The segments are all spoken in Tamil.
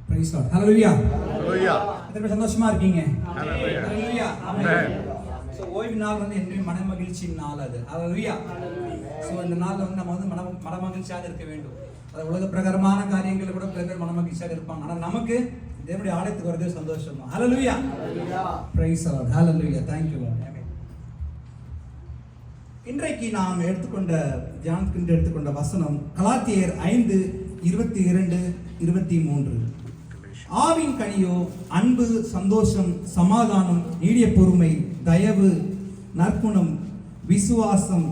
Price Lord. ஹalleluya. ஹalleluya. எத்தனை பேர் சந்தோஷமா இருக்கீங்க? ஹalleluya. ஹalleluya. ஆமென். சோ ஓய்வு நாள் வந்து என்னுடைய மன மகிழ்ச்சியின் நாள் அது. ஹalleluya. சோ இந்த நாள்ல வந்து நம்ம வந்து மன மகிழ்ச்சியாக இருக்க வேண்டும். அது உலக பிரகாரமான காரியங்களை கூட பிறர் மன மகிழ்ச்சியாக இருப்பாங்க. ஆனா நமக்கு தேவனுடைய ஆலயத்துக்கு வரது சந்தோஷம் தான். Hallelujah. Praise Lord. Hallelujah. Thank you Lord. Amen. இன்றைக்கு நாம் தியானத்துக்கு எடுத்துக்கொண்ட வசனம் கலாத்தியர் 5:22-23. ஆவின் கனியோ அன்பு, சந்தோஷம், சமாதானம், நீடிய பொறுமை, தயவு, நற்குணம், விசுவாசம்,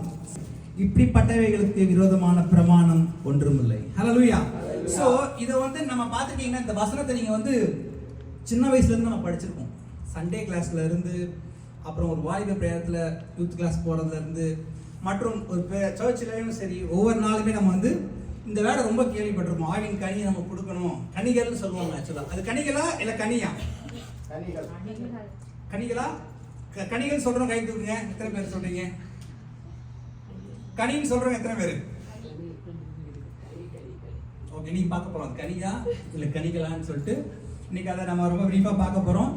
இப்படிப்பட்டவைகளுக்கு விரோதமான பிரமாணம் ஒன்றுமில்லை. ஹalleluya. சோ இத வந்து நம்ம பாத்துட்டீங்கன்னா இந்த வசனத்தை நீங்க வந்து சின்ன வயசுல இருந்து நம்ம படிச்சிருக்கோம். சண்டே கிளாஸ்ல இருந்து, அப்புறம் ஒரு வாலிப பிரயாணத்துல யூத் கிளாஸ் போறதுல இருந்து, மற்றும் ஒரு சர்ச்சிலையும் சரி ஒவ்வொரு நாளுமே நம்ம வந்து இந்த வேலை ரொம்ப கேள்விப்பட்டிருப்போம். ஆவின் கனி நம்ம கொடுக்கணும், கனிகள்னு சொல்லுவாங்க. ஆக்சுவலா அது கனிகளா இல்ல கனியா? கனிகளா? கனிகள் சொல்றோம், கை தூக்குங்க. எத்தனை பேர் சொல்றீங்க? கனின்னு சொல்றோம் எத்தனை பேர்? ஓகே, நீங்க பார்க்க போறோம் கனியா இல்ல கனிகளான்னு சொல்லிட்டு இன்னைக்கு அதை நம்ம ரொம்ப பிரீஃபா பார்க்க போறோம்.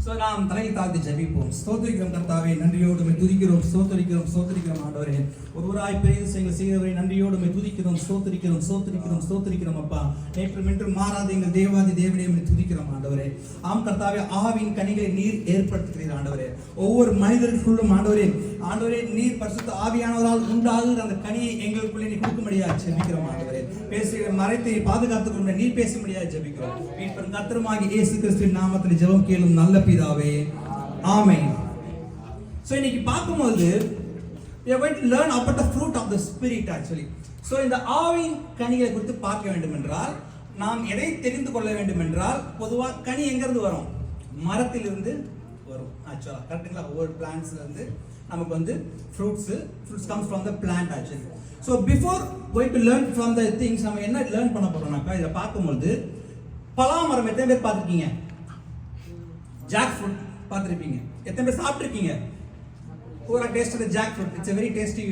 சோ நாம் தலையை தாழ்த்தி ஜெபிப்போம். ஸ்தோத்திரிக்கிறோம் கர்த்தாவே, நன்றியோடு உம்மை துதிக்கிறோம், ஸ்தோத்திரிக்கிறோம் ஆண்டவரே. ஒருவராய் பெரிய செய்கிறவரை நன்றியோடு உம்மை துதிக்கிறோம், ஸ்தோத்திரிக்கிறோம் அப்பா. நேற்றும் இன்றும் மாறாத எங்கள் தேவாதி தேவனே உம்மை துதிக்கிறோம் ஆண்டவரே. ஆம் கர்த்தாவே, ஆவின் கனிகளை நீர் ஏற்படுத்துகிறீர் ஆண்டவரே. ஒவ்வொரு மனிதருக்குள்ளும் ஆண்டவரே நீர் பரிசுத்த ஆவியானவரால் உண்டாகுகிற அந்த கனியை எங்களுக்குள்ளே நீ கொடுக்கும்படியாக ஜெபிக்கிறோம் ஆண்டவரே. பேசுகிற மறைத்தை பாதுகாத்துக் கொண்ட நீ பேசும்படியாக ஜெபிக்கிறோம். மீட்பர் கர்த்தருமாகிய இயேசு கிறிஸ்துவின் நாமத்தில் ஜெபம் கேளும் நல்ல பிதாவே, ஆமென். சோ இன்னைக்கு பார்க்கும்போது we are going to learn about the fruit of the spirit actually. So இந்த ஆவின் கனிகளை குறித்து பார்க்க வேண்டும் என்றால் நாம் எதை தெரிந்து கொள்ள வேண்டும் என்றால், பொதுவா கனி எங்க இருந்து வரும்? மரத்திலிருந்து வரும். ஆக்சுவலா கரெக்ட்டுங்களா? ஒவ்வொரு பிளான்ட்ஸ்ல இருந்து நமக்கு வந்து fruits comes from the plant actually. So before going to learn from the things, நம்ம என்ன லேர்ன் பண்ண போறோம்னாக்கா, இத பார்க்கும்போது பலாமரம் எத்தனை பேர் பார்த்திருக்கீங்க? ஜாக் ஃப்ரூட் பார்த்திருப்பீங்க. எத்தனை பேர் சாப்பிட்டிருக்கீங்க? ஒரு taste jackfruit. It's a very tasty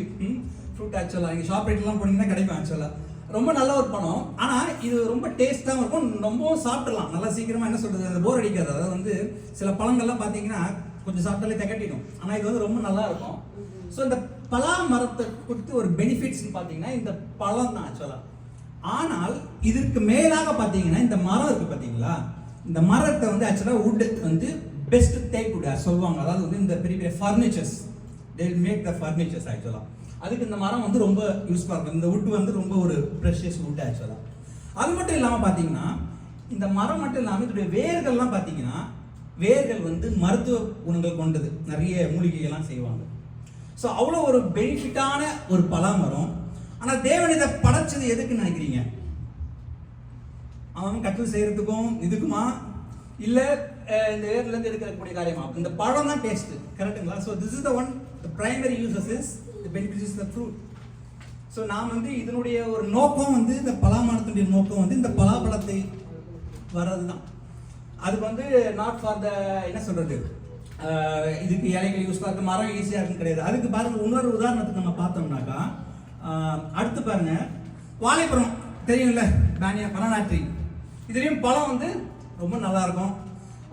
fruit actually. நீங்க ஷாப் ரேட்லாம் போனீங்கன்னா கிடைக்கும் actually. ரொம்ப நல்ல ஒரு பழம். ஆனா இது ரொம்ப டேஸ்டாவும் இருக்கும், ரொம்பவும் சாப்பிடலாம். நல்லா சீக்கிரமா என்ன சொல்றது, அந்த போர் அடிக்காது. அதாவது வந்து சில பழங்கள்லாம் பாத்தீங்கன்னா கொஞ்சம் சாப்பிட்டாலே திகட்டிடும். ஆனா இது வந்து ரொம்ப நல்லா இருக்கும். சோ இந்த பலா மரத்தை குறித்து ஒரு பெனிஃபிட்ஸ் பாத்தீங்கன்னா இந்த பழம் தான் ஆக்சுவலா. ஆனால் இதற்கு மேலாக பாத்தீங்கன்னா இந்த மரம் இருக்கு பாத்தீங்களா, இந்த மரத்தை வந்து ஆக்சுவலா வுட் வந்து பெஸ்ட் தேக் வுட் சொல்லுவாங்க. அதாவது வந்து இந்த பெரிய பெரிய furnitures, they will make the furnitures ஆக்சுவலா. அதுக்கு இந்த மரம் வந்து ரொம்ப யூஸ்ஃபுல்லா இருக்கும். இந்த வுட் வந்து ரொம்ப ஒரு ப்ரெஷியஸ் வுட் ஆக்சுவலா. அது மட்டும் இல்லாம பாத்தீங்கன்னா இந்த மரம் மட்டும் இல்லாம இதோட வேர்கள்லாம் பாத்தீங்கன்னா, வேர்கள் வந்து மருத்துவ குணங்கள் கொண்டது. நிறைய மூலிகைகள்லாம் செய்வாங்க. ஸோ அவ்வளோ ஒரு பெனிஃபிட்டான ஒரு பலாமரம். ஆனால் தேவன் இதை படைச்சது எதுக்குன்னு நினைக்கிறீங்க? அவன் கட்டில் செய்யறதுக்கும் இதுக்குமா, இல்லை இந்த வேர்லேருந்து எடுக்கக்கூடிய காரியமா? இந்த பழம் தான் டேஸ்ட், கரெக்டுங்களா? So this is the one, the primary uses is the benefits is the fruit. So நாம் வந்து இதனுடைய ஒரு நோக்கம் வந்து, இந்த பலாமரத்துடைய நோக்கம் வந்து இந்த பலாப்பழத்தை வர்றது தான். அது வந்து நாட் ஃபார் த என்ன சொல்றது, இதுக்கு இலைகள் யூஸ்ஃபுல்லாக இருக்கு, மரம் ஈஸியாக இருக்குன்னு கிடையாது. அதுக்கு பாருங்க, இன்னொரு உதாரணத்துக்கு நம்ம பார்த்தோம்னாக்கா, அடுத்து பாருங்க, வாழைப்பழம் தெரியும்ல, பனானா ட்ரீ. இதுலேயும் பழம் வந்து ரொம்ப நல்லா இருக்கும்.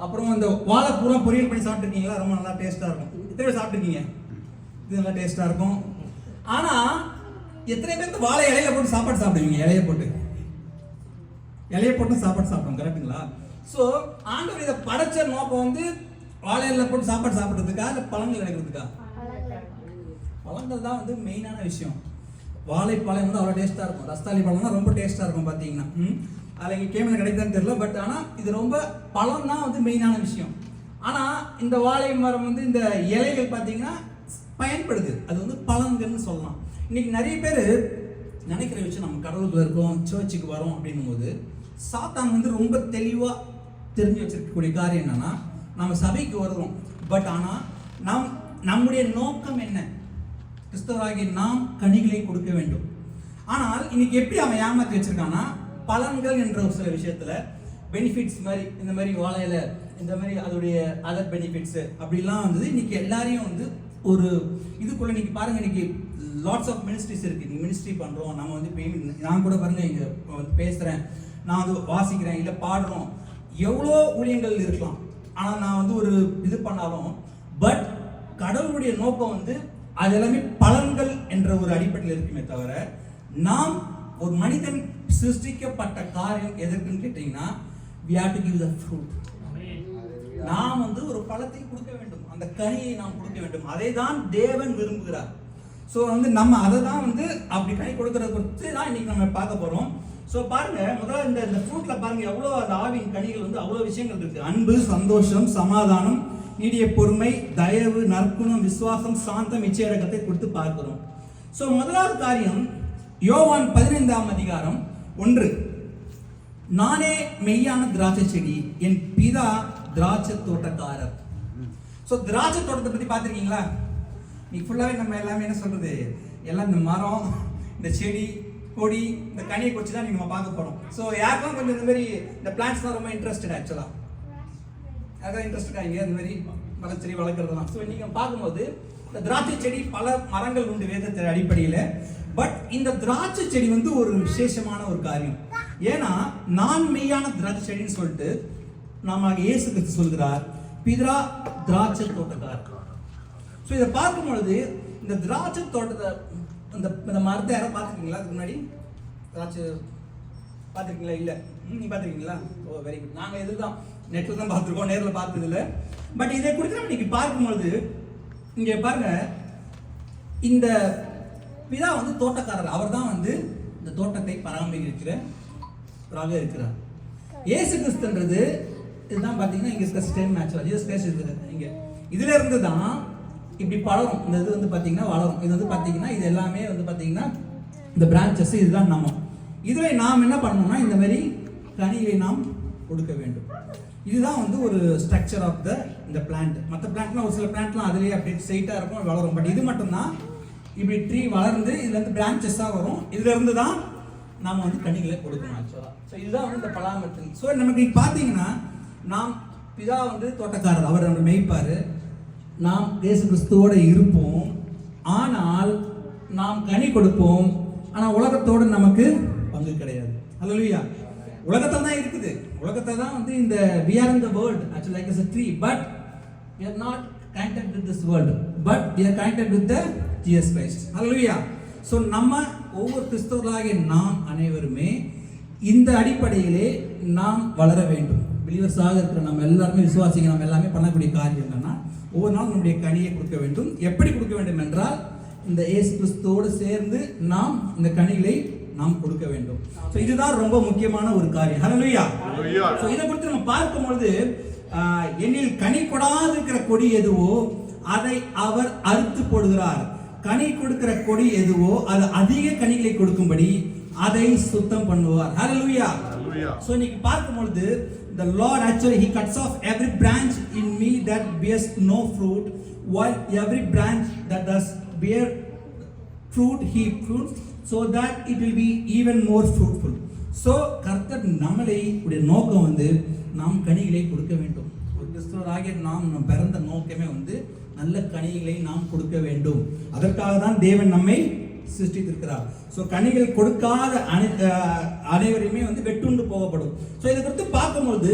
அப்புறம் இந்த வாழைப்பூரா பொரியல் பண்ணி சாப்பிட்டுருக்கீங்களா? ரொம்ப நல்லா டேஸ்ட்டாக இருக்கும். எத்தனை பேர் சாப்பிட்டுருக்கீங்க? இது நல்லா டேஸ்ட்டாக இருக்கும். ஆனால் எத்தனை பேர் வாழை இலையில போட்டு சாப்பாடு சாப்பிடுவீங்க? இலையை போட்டு சாப்பாடு சாப்பிடுவோம், கரெக்டுங்களா? ஸோ ஆண்டவர் இதை படைச்ச நோக்கம் வந்து வாழை இலையில போட்டு சாப்பாடு சாப்பிட்றதுக்கா இல்லை பழங்கள் கிடைக்கிறதுக்கா? பழங்கள் தான் வந்து மெயினான விஷயம். வாழைப்பழம் வந்து அவ்வளோ டேஸ்ட்டாக இருக்கும். ரஸ்தாளி பழம் தான் ரொம்ப டேஸ்ட்டாக இருக்கும் பார்த்தீங்கன்னா. அதில் இங்கே கேமில் கிடைக்குதான்னு தெரியல, பட் ஆனால் இது ரொம்ப பழம் தான் வந்து மெயினான விஷயம். ஆனால் இந்த வாழை மரம் வந்து இந்த இலைகள் பார்த்தீங்கன்னா பயன்படுது, அது வந்து பழங்கள்னு சொல்லலாம். இன்னைக்கு நிறைய பேர் நினைக்கிற விஷயம், நம்ம கடவுளுக்குள்ள இருக்கோம், சர்ச்சுக்கு வரோம் அப்படின்னும் போது சாத்தான் வந்து ரொம்ப தெளிவாக தெரிஞ்சு வச்சிருக்கக்கூடிய காரியம் என்னன்னா, நம்ம சபைக்கு வருவோம், பட் ஆனால் நம்முடைய நோக்கம் என்ன? கிறிஸ்தவராகிய நாம் கனிகளை கொடுக்க வேண்டும். ஆனால் இன்னைக்கு எப்படி அவன் ஏமாற்றி வச்சிருக்கான்னா, பலன்கள் என்ற ஒரு சில விஷயத்துல பெனிஃபிட்ஸ் மாதிரி, இந்த மாதிரி வாழையில இந்த மாதிரி அதோடைய அதர் பெனிஃபிட்ஸ் அப்படிலாம் வந்து இன்னைக்கு எல்லாரையும் வந்து ஒரு இதுக்குள்ள இன்னைக்கு பாருங்க, இன்னைக்கு லாட்ஸ் ஆஃப் மினிஸ்ட்ரிஸ் இருக்கு. நீங்க மினிஸ்ட்ரி பண்றோம், நம்ம வந்து பேமெண்ட், நான் கூட பாருங்க இங்க பேசுறேன், நான் வந்து வாசிக்கிறேன் இல்லை பாடுறோம், எவ்வளோ ஊழியங்கள் இருக்கலாம். ஆனால் நான் வந்து ஒரு இது பண்ணாலும் பட் கடவுளுடைய நோக்கம் வந்து அது எல்லாமே பலன்கள் என்ற ஒரு அடிப்படையில் இருக்குமே தவிர, நாம் ஒரு மனிதன் சிருஷ்டிக்கப்பட்ட காரியம் எதற்குன்னு கேட்டீங்கன்னா we have to give the fruit. நாம் வந்து ஒரு பழத்தை கொடுக்க வேண்டும், அந்த கனியை நாம் கொடுக்க வேண்டும். அதை தான் தேவன் விரும்புகிறார். ஸோ வந்து நம்ம அதை தான் வந்து அப்படி கனி கொடுக்கறத குறித்து தான் இன்னைக்கு நம்ம பார்க்க போறோம். ஸோ பாருங்க, முதல்ல இந்த ஃப்ரூட்ல பாருங்க எவ்வளோ அந்த ஆவின் கனிகள் வந்து அவ்வளோ விஷயங்கள் இருக்கு. அன்பு, சந்தோஷம், சமாதானம், நீடிய பொறுமை, தயவு, நற்குணம், விசுவாசம், சாந்தம், இச்சையடக்கத்தை கொடுத்து பார்க்கிறோம். ஸோ முதலாவது காரியம் யோவான் 15:1, நானே மெய்யான திராட்சை செடி, என் பிதா திராட்சை தோட்டக்காரர். ஸோ திராட்சை தோட்டத்தை பத்தி பார்த்துருக்கீங்களா? நீ ஃபுல்லாவே நம்ம எல்லாமே என்ன சொல்றது, எல்லாம் இந்த மரம், இந்த செடி கொடி, இந்த கனியை குறித்து தான் நம்ம பார்க்க போறோம். ஸோ யாருக்கும் கொஞ்சம் இந்த மாதிரி இந்த பிளான்ட்ஸ்லாம் ரொம்ப இன்ட்ரெஸ்டட், ஆக்சுவலா அதான் இன்ட்ரெஸ்டடா இங்கே இந்த மாதிரி மரச்செடி வளர்க்குறதுலாம். ஸோ இன்னைக்கு நம்ம பார்க்கும்போது இந்த திராட்சை செடி பல மரங்கள் உண்டு வேதத்தின் அடிப்படையில். பட் இந்த திராட்சை செடி வந்து ஒரு விசேஷமான ஒரு காரியம். ஏன்னா நான் மெய்யான திராட்சை செடின்னு சொல்லிட்டு நாம இயேசு கிறிஸ்து சொல்கிறார், பிதா திராட்சை தோட்டக்காரர். ஸோ இதை பார்க்கும்பொழுது இந்த திராட்சை தோட்டத்தை இந்த மரத்தை யாரும் பார்த்துருக்கீங்களா? அதுக்கு முன்னாடி திராட்சை பார்த்துருக்கீங்களா? இல்லை, நீ பார்த்துருக்கீங்களா? ஓ வெரி குட். நாங்கள் இதுதான் நெட்டில் தான் பார்த்துருக்கோம், நேரில் பார்த்தது இல்லை. பட் இதை குறித்து நம்ம இன்னைக்கு பார்க்கும்பொழுது இங்கே பாருங்க, இந்த பிதா வந்து தோட்டக்காரர். அவர் தான் வந்து இந்த தோட்டத்தை பராமரிக்கிறவராக இருக்கிறார். இயேசு கிறிஸ்துன்றது இதுதான் பார்த்தீங்கன்னா இங்கே இருக்க ஸ்டெம் மேட்ச் ஜீசஸ் கிரைஸ்ட் இருக்குது. இங்கே இதுல இருந்து தான் இப்படி பழகும். இந்த இது வந்து பார்த்தீங்கன்னா வளரும். இது வந்து பார்த்தீங்கன்னா இது எல்லாமே வந்து பார்த்தீங்கன்னா இந்த பிரான்ச்சஸ் இதுதான் நம்ம. இதில் நாம் என்ன பண்ணணும்னா இந்த மாதிரி கனியை நாம் கொடுக்க வேண்டும். இதுதான் வந்து ஒரு ஸ்ட்ரக்சர் ஆஃப் இந்த பிளான்ட். மற்ற பிளான்ட்லாம் ஒரு சில பிளான்ட்லாம் அதுலேயே அப்படியே ஸ்ட்ரெயிட்டாக இருக்கும், வளரும். பட் இது மட்டும்தான் இப்படி ட்ரீ வளர்ந்து இதுலேருந்து பிரான்ச்சஸாக வரும். இதுலேருந்து தான் நாம் வந்து கனிகளை கொடுக்கணும் ஆக்சுவலாக. ஸோ இதுதான் வந்து இந்த பராமரிப்பு. ஸோ நமக்கு பார்த்தீங்கன்னா நாம் பிதா வந்து தோட்டக்காரர், அவர் நம்ம மேய்ப்பார். நாம் இயேசு கிறிஸ்துவோடு இருப்போம், ஆனால் நாம் கனி கொடுப்போம். ஆனால் உலகத்தோடு நமக்கு பங்கு கிடையாது. ஹல்லேலூயா. உலகத்தில் தான் இருக்குது, உலகத்தை தான் வந்து இந்த we are in the world actually like as a tree, but we are not connected with this world, but we are connected with the Jesus Christ. Hallelujah. So நம்ம ஒவ்வொரு கிறிஸ்தவர்களாகிய நாம் அனைவருமே இந்த அடிப்படையிலே நாம் வளர வேண்டும். பிலீவர்ஸாக இருக்கிற நம்ம எல்லாருமே, விசுவாசிங்க நம்ம எல்லாமே பண்ணக்கூடிய காரியம் என்னன்னா ஒவ்வொரு நாளும் நம்முடைய கனியை கொடுக்க வேண்டும். எப்படி கொடுக்க வேண்டும் என்றால் இந்த இயேசு கிறிஸ்துவோடு சேர்ந்து நாம் இந்த கனிகளை நாம் கொடுக்க வேண்டும். ஸோ இதுதான் ரொம்ப முக்கியமான ஒரு காரியம். ஹல்லேலூயா. ஸோ இதை குறித்து நம்ம பார்க்கும்பொழுது என்னில் கனி கொடாது இருக்கிற கொடி எதுவோ அதை அவர் அறுத்து போடுகிறார். கனி கொடுக்கிற கொடி எதுவோ அது அதிக கனிகளை கொடுக்கும்படி அதை சுத்தம் பண்ணுவார். ஹல்லேலூயா. ஸோ இன்னைக்கு பார்க்கும்பொழுது the Lord actually he cuts off every branch in me that bears no fruit, while every branch that does bear fruit he prunes so that it will be even more fruitful. So கர்த்தர் நம்மளை உடைய நோக்கம் வந்து நாம் கனிகளை கொடுக்க வேண்டும். ஒரு கிறிஸ்தவராகிய நாம் பிறந்த நோக்கமே வந்து நல்ல கனிகளை நாம் கொடுக்க வேண்டும். அதற்காக தான் தேவன் நம்மை சிருஷ்டித்திருக்கிறார். ஸோ கனிகள் கொடுக்காத அனைவரையுமே வந்து வெட்டுண்டு போகப்படும். ஸோ இதை குறித்து பார்க்கும்போது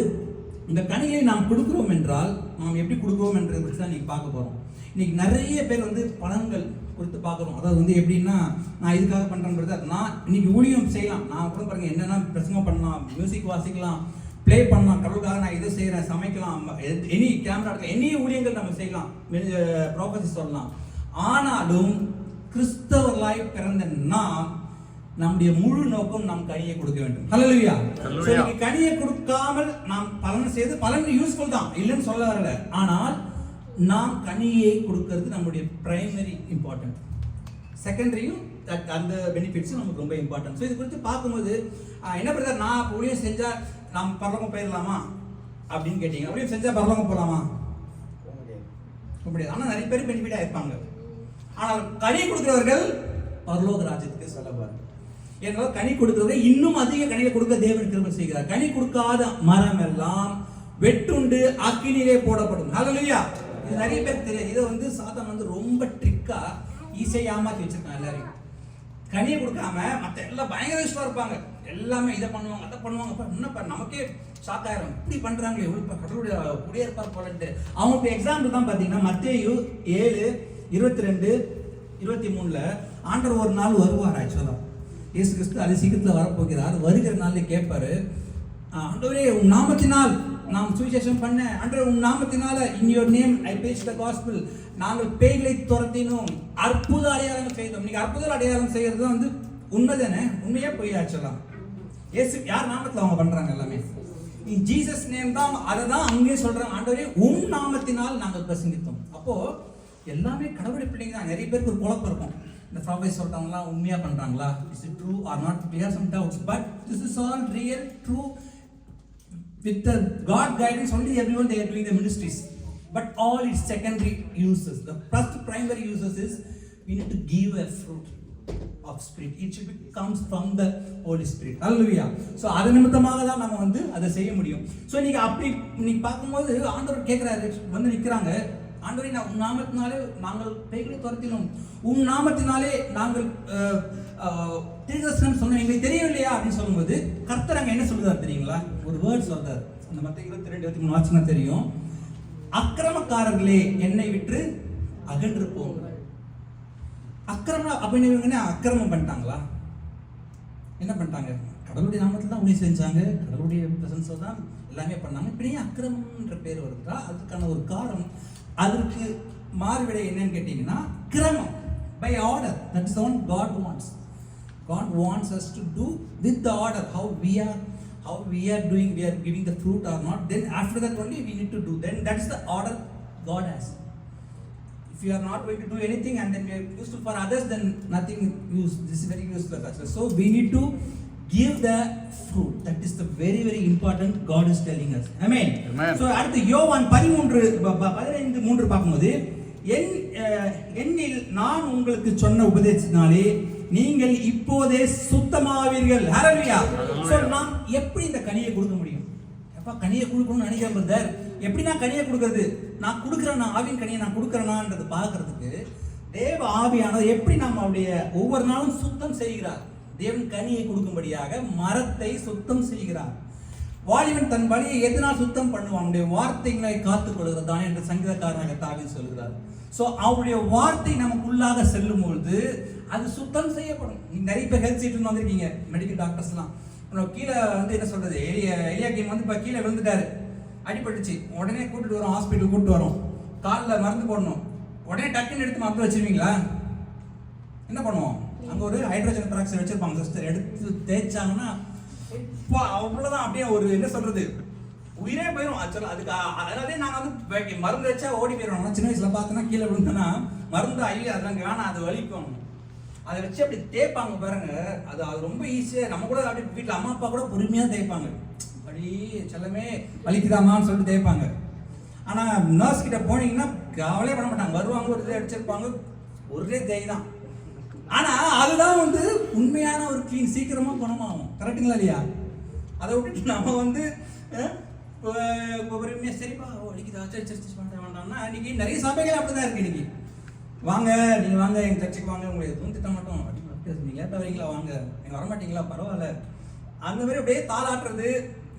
இந்த கனிகளை நாம் கொடுக்கிறோம் என்றால் நாம் எப்படி கொடுக்கிறோம் என்றதை குறித்து தான் இன்னைக்கு பார்க்க போகிறோம். இன்னைக்கு நிறைய பேர் வந்து பலன்கள் கொடுத்து பார்க்குறோம். அதாவது வந்து எப்படின்னா நான் இதுக்காக பண்ணுறேன், நான் இன்னைக்கு ஊழியம் செய்யலாம், நான் கூட பாருங்க என்னென்ன பிரசங்கம் பண்ணலாம், மியூசிக் வாசிக்கலாம், ப்ளே பண்ணலாம், கடவுளுக்காக நான் இதை செய்கிறேன், சமைக்கலாம், எனி கேமரா எடுக்கலாம், எனி ஊழியங்கள் நம்ம செய்யலாம், ப்ராஃபஸி சொல்லலாம். ஆனாலும் கிறிஸ்தவர்களாய் பிறந்த நாம் நம்முடைய முழு நோக்கம் நாம் கனியை கொடுக்க வேண்டும். ஹல்லேலூயா. சோ நீங்க கனியை கொடுக்காமல் நாம் பலன் செய்து பலன் யூஸ்ஃபுல் தான், இல்லைன்னு சொல்ல வரல. ஆனால் நாம் கனியை கொடுக்கிறது நம்முடைய பிரைமரி இம்பார்ட்டன்ட். செகண்டரியும் அந்த பெனிஃபிட்ஸும் நமக்கு ரொம்ப இம்பார்ட்டன்ட். ஸோ இது குறித்து பார்க்கும்போது என்ன பிரதர், நான் ஊழியம் செஞ்சா நாம் பரலோகம் போயிடலாமா அப்படின்னு கேட்டீங்க. ஊழியம் செஞ்சா பரலோகம் போகலாமா? போக முடியாது. ஆனால் நிறைய பேர் பெனிஃபிட்டாக இருப்பாங்க. ஆனால் கனி கொடுக்கிறவர்கள் பரலோக ராஜ்யத்துக்கு செல்லவார். ஏன்னா கனி கொடுக்கிறவர்கள் இன்னும் அதிக கனியை கொடுக்க தேவன் கிருபை செய்கிறார். கனி கொடுக்காத மரம் எல்லாம் வெட்டுண்டு அக்கினியிலே போடப்படும். ஹல்லேலூயா. இது நிறைய பேர் தெரியாது. இதை வந்து சாத்தான் வந்து ரொம்ப ட்ரிக்கா ஈஸியா ஏமாத்தி வச்சிருக்காங்க எல்லாரையும். கனியை கொடுக்காம மற்ற எல்லாம் பயங்கர இஷ்டம் இருப்பாங்க, எல்லாமே இதை பண்ணுவாங்க அதை பண்ணுவாங்க. அப்போ என்னப்பா நமக்கே ஷாக் ஆயிரும், இப்படி பண்ணுறாங்களே, எவ்வளோ கடவுளுடைய குடியேற்பார் போலன்ட்டு. அவங்களுக்கு எக்ஸாம்பிள் தான் பார்த்தீங்கன்னா மத்தேயு 7:22-23 ஆண்டவர் ஒரு நாள் வருவார். ஆக்சுவலாக இயேசு கிறிஸ்து அது சீக்கிரத்தில் வரப்போகிறார். வருகிற நாளில் கேட்பாரு, ஆண்டவரே உன் நாமத்தினால் நாம் சுவிசேஷம் பண்ண, ஆண்டவரே உன் நாமத்தினால in your name I breach the gospel, நாங்கள் பேய்களை துரத்தினோம், அற்புத அடையாளம் செய்தோம். நீங்க அற்புத அடையாளம் செய்யறது வந்து உண்மைதானே? உண்மையே போய் ஆச்சலாம். இயேசு யார் நாமத்தில் அவங்க பண்றாங்க எல்லாமே, ஜீசஸ் நேம் தான். அதை தான் அங்கேயே சொல்றாங்க, ஆண்டவரே உன் நாமத்தினால் நாங்கள் பிரசங்கித்தோம். அப்போ எல்லாமே கடவுளுடைய பிள்ளைங்க தான். நிறைய பேருக்கு ஒரு குழப்பம் இருக்கும், இந்த ப்ராஃபைஸ் சொல்றாங்களா உண்மையா பண்றாங்களா, is it true R not, we have some doubts, but this is all real true with the God guidance. Only everyone they are doing the ministries, but all its secondary uses. The first primary uses is we need to give a fruit of spirit. It should be comes from the Holy Spirit. Hallelujah. So அது நிமித்தமாக தான் நம்ம வந்து அதை செய்ய முடியும். ஸோ நீங்க அப்படி நீங்க பார்க்கும்போது ஆண்டவர் கேட்கிறாரு, வந்து நிற்கிறாங்க, ஆண்டவரே நான் உன் நாமத்தினாலே நாங்கள் பேய்களை துரத்தினோம், உன் நாமத்தினாலே நாங்கள் தீர்க்கதரிசனம் சொன்னோம், எங்களுக்கு தெரியவில்லையா அப்படின்னு சொல்லும்போது கர்த்தர் அங்க என்ன சொல்லுறாரு தெரியுங்களா? ஒரு வேர்ட் சொல்றாரு, அந்த மத்திய 22-23 வாசனா தெரியும், அக்கிரமக்காரர்களே என்னை விட்டு அகன்று போங்க. அக்கிரமம் அப்படின்னு அக்கிரமம் பண்ணிட்டாங்களா? என்ன பண்ணிட்டாங்க? கடவுளுடைய நாமத்தில் தான் உண்மை செஞ்சாங்க, கடவுளுடைய பிரசன்ஸை தான் எல்லாமே பண்ணாங்க. இப்படி அக்கிரமம்ன்ற பேர் வருதா? அதுக்கான ஒரு காரணம், அதற்கு மாறுவிடை என்னன்னு கேட்டீங்கன்னா கிரமம், by order. That is what God wants. God wants us to do with the order, how we are doing, we are giving the fruit or not. Then after that only we need to do. Then that is the order God has. If you are not going to do anything and then we are useful for others, then nothing use. This is very useless actually. So we need to give the fruit. That is the very very important God is telling us. Amen. So அடுத்து யோவான் 13:15 பார்க்கும்போது, என்னில் நான் உங்களுக்கு சொன்ன உபதேசத்தினாலே நீங்கள் இப்போதே சுத்தமாவீர்கள். ஹalleluya. சோ நாம் எப்படி இந்த கனியை கொடுக்க முடியும்? அப்பா கனியை கொடுக்கணும்னு நினைக்கிறேன் பிரதர், எப்படி நான் கனியை கொடுக்கிறது? நான் கொடுக்குறேன், நான் ஆவியின் கனியை நான் கொடுக்குறேனான்றது பார்க்கறதுக்கு தேவ ஆவியானது எப்படி நாம் அவருடைய ஒவ்வொரு நாளும் சுத்தம் செய்கிறார். தேவன் கனியை கொடுக்கும்படியாக மரத்தை சுத்தம் செய்கிறார். வாலிபன் தன் வழியை எதனால் சுத்தம் பண்ணுவான்? அவனுடைய வார்த்தைகளை காத்துக் கொள்கிறதான் என்று சங்கீதக்காரனாக தாவீது சொல்கிறார். ஸோ அவருடைய வார்த்தை நமக்குள்ளாக செல்லும் பொழுது அது சுத்தம் செய்யப்படும். நிறைய பேர் ஹெல்த் சீட்டுன்னு வந்திருக்கீங்க, மெடிக்கல் டாக்டர்ஸ்லாம். கீழே வந்து என்ன சொல்றது, எலியாக்கீம் வந்து இப்போ கீழே விழுந்துட்டாரு, அடிபட்டுச்சு, உடனே கூட்டிட்டு வரோம், ஹாஸ்பிட்டல் கூப்பிட்டு வரோம், காலில் மருந்து போடணும், உடனே டக்குன்னு எடுத்து மருந்து வச்சிருவீங்களா? என்ன பண்ணுவோம்? அங்கே ஒரு ஹைட்ரோஜன் பெராக்சைடு வச்சிருப்பாங்க சிஸ்டர், எடுத்து தேய்ச்சாங்கன்னா இப்போ அவ்வளோதான், அப்படியே ஒரு என்ன சொல்றது உயிரே போயிடும் ஆக்சுவலாக. அதுக்கு அதனாலே நாங்கள் வந்து மருந்து வச்சா ஓடி போயிடுவோம். சின்ன வயசில் பார்த்தோன்னா கீழே விழுந்தோன்னா மருந்து ஐயோ அதெல்லாம் வேணாம், அது வலிக்கும், அதை வச்சு அப்படி தேய்ப்பாங்க பாருங்க. அது ரொம்ப ஈஸியாக, நம்ம கூட அப்படி வீட்டில் அம்மா அப்பா கூட பொறுமையாக தேய்ப்பாங்க, அப்படி செல்லமே வலிக்குதாமான்னு சொல்லிட்டு தேய்ப்பாங்க. ஆனால் நர்ஸ் கிட்ட போனீங்கன்னா கவலையே பண்ண மாட்டாங்க, வருவாங்க, ஒரு இதை அடிச்சிருப்பாங்க, ஒரே தேய் தான். ஆனால் அதுதான் வந்து உண்மையான ஒரு க்ளீன், சீக்கிரமாக குணமாகும். கரெக்டுங்களா இல்லையா? அதை விட்டுட்டு நம்ம வந்து பொறுமையாக சரிப்பா வலிக்குதா சர்ச்சை பண்ண வேண்டாம்னா, இன்னைக்கு நிறைய சபைகள் அப்படி தான் இருக்கு. இன்னைக்கு வாங்க, நீங்கள் வாங்க எங்கள் சர்ச்சைக்கு வாங்க, உங்களை எதுவும் திட்ட மாட்டோம், நீங்கள் லேட்டாக வரீங்களா, வாங்க, நீங்கள் வரமாட்டீங்களா, பரவாயில்ல, அந்த மாதிரி அப்படியே தாளாட்டுறது,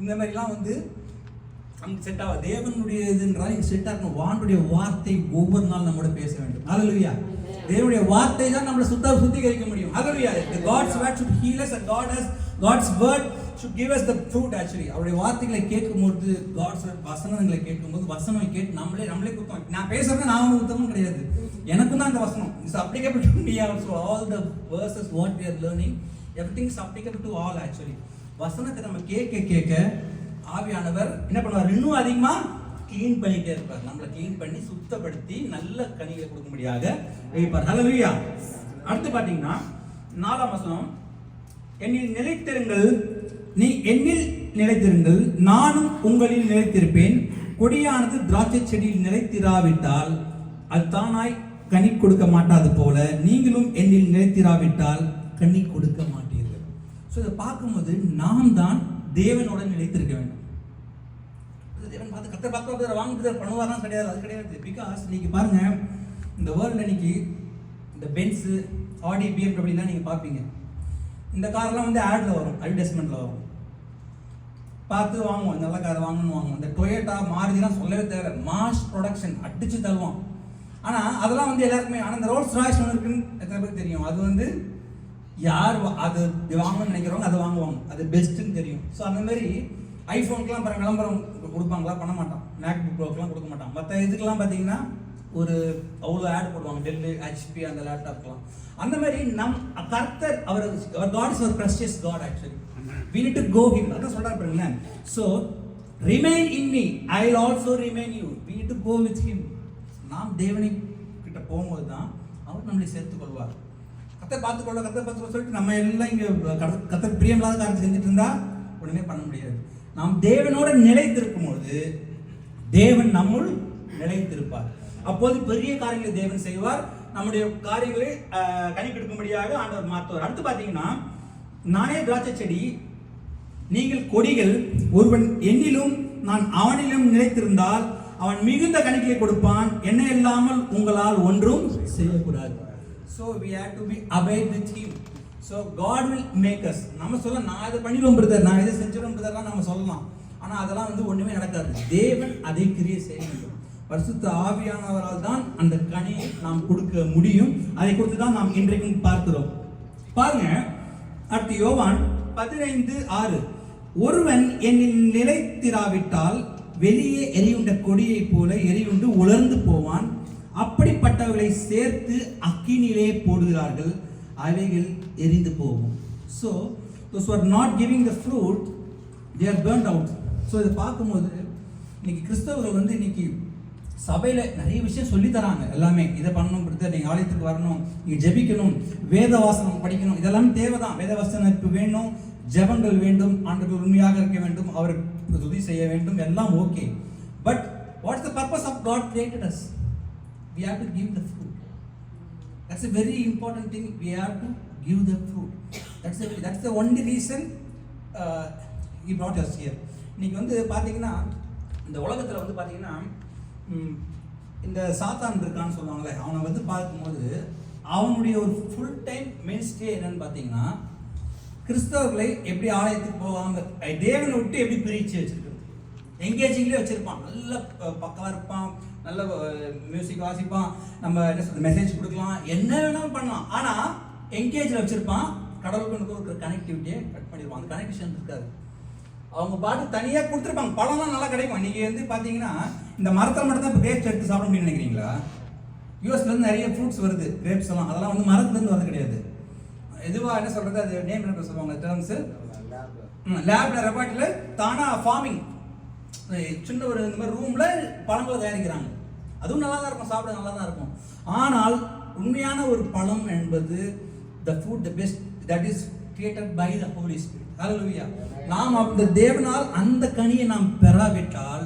இந்த மாதிரிலாம் வந்து நமக்கு செட் ஆகும். தேவனுடைய இதுன்றால் இங்கே செட் ஆகணும். வானுடைய வார்த்தை ஒவ்வொரு நாள் நம்மளோட பேச வேண்டும். ஹல்லேலூயா. தேவனுடைய வார்த்தை தான் நம்மளை சுத்திகரிக்க முடியும். ஹல்லேலூயா. God's word should heal us and God's word should give us the fruit actually. அவருடைய வார்த்தைகளை கேட்கும்போது, God's வசனங்களை கேட்கும்போது, வசனம் கேட்டு நம்மளே குத்தம். நான் பேசுறது நான் ஒன்றும் குத்தமும் கிடையாது, எனக்கும் தான் இந்த வசனம். It's applicable to me also. All the verses what we are learning, everything is applicable to all actually. வசனத்தை நம்ம கேட்க ஆவியானவர் என்ன பண்ணுவார்? இன்னும் அதிகமா க்ளீன் பண்ணிட்டே இருப்பார். நம்மளை க்ளீன் பண்ணி சுத்தப்படுத்தி நல்ல கனிகளை கொடுக்கும்படியாக வைப்பார். ஹல்லேலூயா. அடுத்து பார்த்தீங்கன்னா 4ஆம் வசனம், என்னில் நிலைத்திருங்கள், நீ என்னில் நிலைத்திருங்கள், நானும் உங்களில் நிலைத்திருப்பேன். கொடியானது திராட்சை செடியில் நிலைத்திராவிட்டால் அது தானாய் கனி கொடுக்க மாட்டாது போல, நீங்களும் என்னில் நிலைத்திராவிட்டால் கனி கொடுக்க மாட்டீர்கள். ஸோ இதை பார்க்கும்போது நாம் தான் தேவனோட நிலைத்திருக்க வேண்டும். தேவன் பார்த்து கத்த பார்க்க வாங்க பண்ணுவாராம் கிடையாது, அது கிடையாது. பிகாஸ் இன்னைக்கு பாருங்க, இந்த வேர்ல்டில் இன்னைக்கு இந்த பென்ஸு, ஆடி, பிஎம்டபிள்யூலாம் நீங்கள் பார்ப்பீங்க. இந்த கார்லாம் வந்து ஆட்ல வரும், அட்வர்டைஸ்மெண்ட்ல வரும், பார்த்து வாங்குவோம், நல்ல கார் வாங்கணும்னு வாங்குவோம். இந்த டொயோட்டா மாருதிலாம் சொல்லவே தேவை, மாஸ் ப்ரொடக்ஷன் அடிச்சு தருவோம். ஆனால் அதெல்லாம் வந்து எல்லாருக்குமே, ஆனால் இந்த ரோல்ஸ் ராய்ஸ் ஒன்று இருக்குன்னு எத்தனை பேருக்கு தெரியும்? அது வந்து யார் அது வாங்கணும்னு நினைக்கிறவங்க அதை வாங்குவாங்க, அது பெஸ்ட்டுன்னு தெரியும். ஸோ அந்த மாதிரி ஐஃபோனுக்குலாம் பாருங்க விளம்பரம் கொடுப்பாங்களா? பண்ண மாட்டான். மேக் புக் ப்ரோக்கெலாம் கொடுக்க மாட்டான். மற்ற இதுக்கெல்லாம் பார்த்தீங்கன்னா ஒரு அவ்வளோ ஆட் போடுவாங்க, டெல்லு, ஹெச்பி அந்த லேப்டாப்லாம். அந்த மாதிரி கர்த்தர் அவர் காட் இஸ் அவர் precious God. Actually we need to go him. அதான் சொல்றாரு பாருங்க. So remain in me, I will also remain you. We need to go with him. நாம் தேவனை கிட்ட போகும்போது தான் அவர் நம்மளை சேர்த்துக் கொள்வார். கர்த்தர் பார்த்துக்கொள்ள சொல்லிட்டு நம்ம எல்லாம் இங்கே கர்த்தர் பிரியமில்லாத காரியத்தை செஞ்சுட்டு இருந்தா உடனே பண்ண முடியாது. நாம் தேவனோட நிலைத்திருக்கும் போது தேவன் நம்முள் நிலைத்திருப்பார். அப்போது பெரிய காரியங்களை தேவன் செய்வார். நம்முடைய காரியங்களை கணிக்கெடுக்கும்படியாக ஆண்டவர் மாற்றுவார். அடுத்து பார்த்தீங்கன்னா, நானே திராட்சை செடி, நீங்கள் கொடிகள். ஒருவன் என்னிலும் நான் அவனிலும் நிலைத்திருந்தால் அவன் மிகுந்த கனிகளை கொடுப்பான். என்ன இல்லாமல் உங்களால் ஒன்றும் செய்யக்கூடாது. So we have to be abide with him. So God will make us. நம்ம சொல்ல, நான் இதை பண்ணிடுவோம் பிரதர், நான் இதை செஞ்சிடும் பிரதர்லாம் நம்ம சொல்லலாம். ஆனால் அதெல்லாம் வந்து ஒன்றுமே நடக்காது. தேவன் அதை கிரியை செய்ய வேண்டும். பரிசுத்த ஆவியானவரால் தான் அந்த கனியை நாம் கொடுக்க முடியும். அதை கொடுத்து தான் நாம் இன்றைக்கும் பார்க்கிறோம். பாருங்க, அடுத்து யோவான் 15:6. ஒருவன் என்னில் நிலைத்திராவிட்டால் வெளியே எரியுண்ட கொடியை போல எரியுண்டு உலர்ந்து போவான். அப்படிப்பட்டவர்களை சேர்த்து அக்கினியிலே போடுகிறார்கள், அவைகள் எரிந்து போகும். So those who are not giving the fruit, they are burnt out. So இதை பார்க்கும்போது இன்னைக்கு கிறிஸ்தவர்கள் வந்து இன்னைக்கு சபையில் நிறைய விஷயம் சொல்லி தராங்க. எல்லாமே இதை பண்ணணும், நீங்கள் ஆலயத்துக்கு வரணும், நீங்கள் ஜெபிக்கணும், வேத வாசனம் படிக்கணும், இதெல்லாம் தேவைதான். வேத வாசனம் வேணும், ஜெபங்கள் வேண்டும், ஆண்டவர் உண்மையாக இருக்க வேண்டும், அவருக்கு துதி செய்ய வேண்டும், எல்லாம் okay. But what's the purpose of God created us? We have to give the fruit. That's a very important thing. We have to give the fruit. That's the only reason he brought us here. இன்னைக்கு வந்து பார்த்தீங்கன்னா, இந்த உலகத்தில் வந்து பார்த்தீங்கன்னா, இந்த சாத்தான் இருக்கான்னு சொல்லுவாங்களே, அவனை வந்து பார்க்கும்போது அவனுடைய ஒரு ஃபுல் டைம் மெயின் ஸ்டே என்னன்னு பார்த்தீங்கன்னா, கிறிஸ்தவர்களை எப்படி ஆலயத்துக்கு போவாங்க, தேவனை விட்டு எப்படி பிரித்து வச்சிருக்கிறது, எங்கேஜிங்லேயே வச்சிருப்பான். நல்ல பக்கம் இருப்பான், நல்ல மியூசிக் வாசிப்பான், நம்ம என்ன சொல்றது மெசேஜ் கொடுக்கலாம், என்ன வேணாலும் பண்ணலாம். ஆனால் எங்கேஜில் வச்சிருப்பான். கடவுளுக்கு ஒரு கனெக்டிவிட்டியை கட் பண்ணிடுவான். அந்த கனெக்ஷன் இருக்காது. அவங்க பாட்டு தனியாக கொடுத்துருப்பாங்க. பழம்லாம் நல்லா கிடைக்கும். நீங்கள் வந்து பார்த்தீங்கன்னா, இந்த மரத்தில் மட்டும் தான் இப்போ கிரேப்ஸ் எடுத்து சாப்பிட முடியும்னு நினைக்கிறீங்களா? யூஎஸ்லேருந்து நிறைய ஃப்ரூட்ஸ் வருது, கிரேப்ஸ் எல்லாம். அதெல்லாம் வந்து மரத்துலேருந்து வரது கிடையாது. எதுவாக என்ன சொல்கிறது, அது நேம் என்ன சொல்லுவாங்க டேர்ம்ஸு, லேபில் ரெபார்ட்டில் தானாக ஃபார்மிங், சின்ன ஒரு இந்த மாதிரி ரூமில் பழங்களை தயாரிக்கிறாங்க. அதுவும் நல்லா தான் இருக்கும், சாப்பிட நல்லா தான் இருக்கும். ஆனால் உண்மையான ஒரு பழம் என்பது the food, the best that is created by the Holy Spirit. Hallelujah. நாம் அந்த தேவனால் அந்த கனியை நாம் பெறாவிட்டால்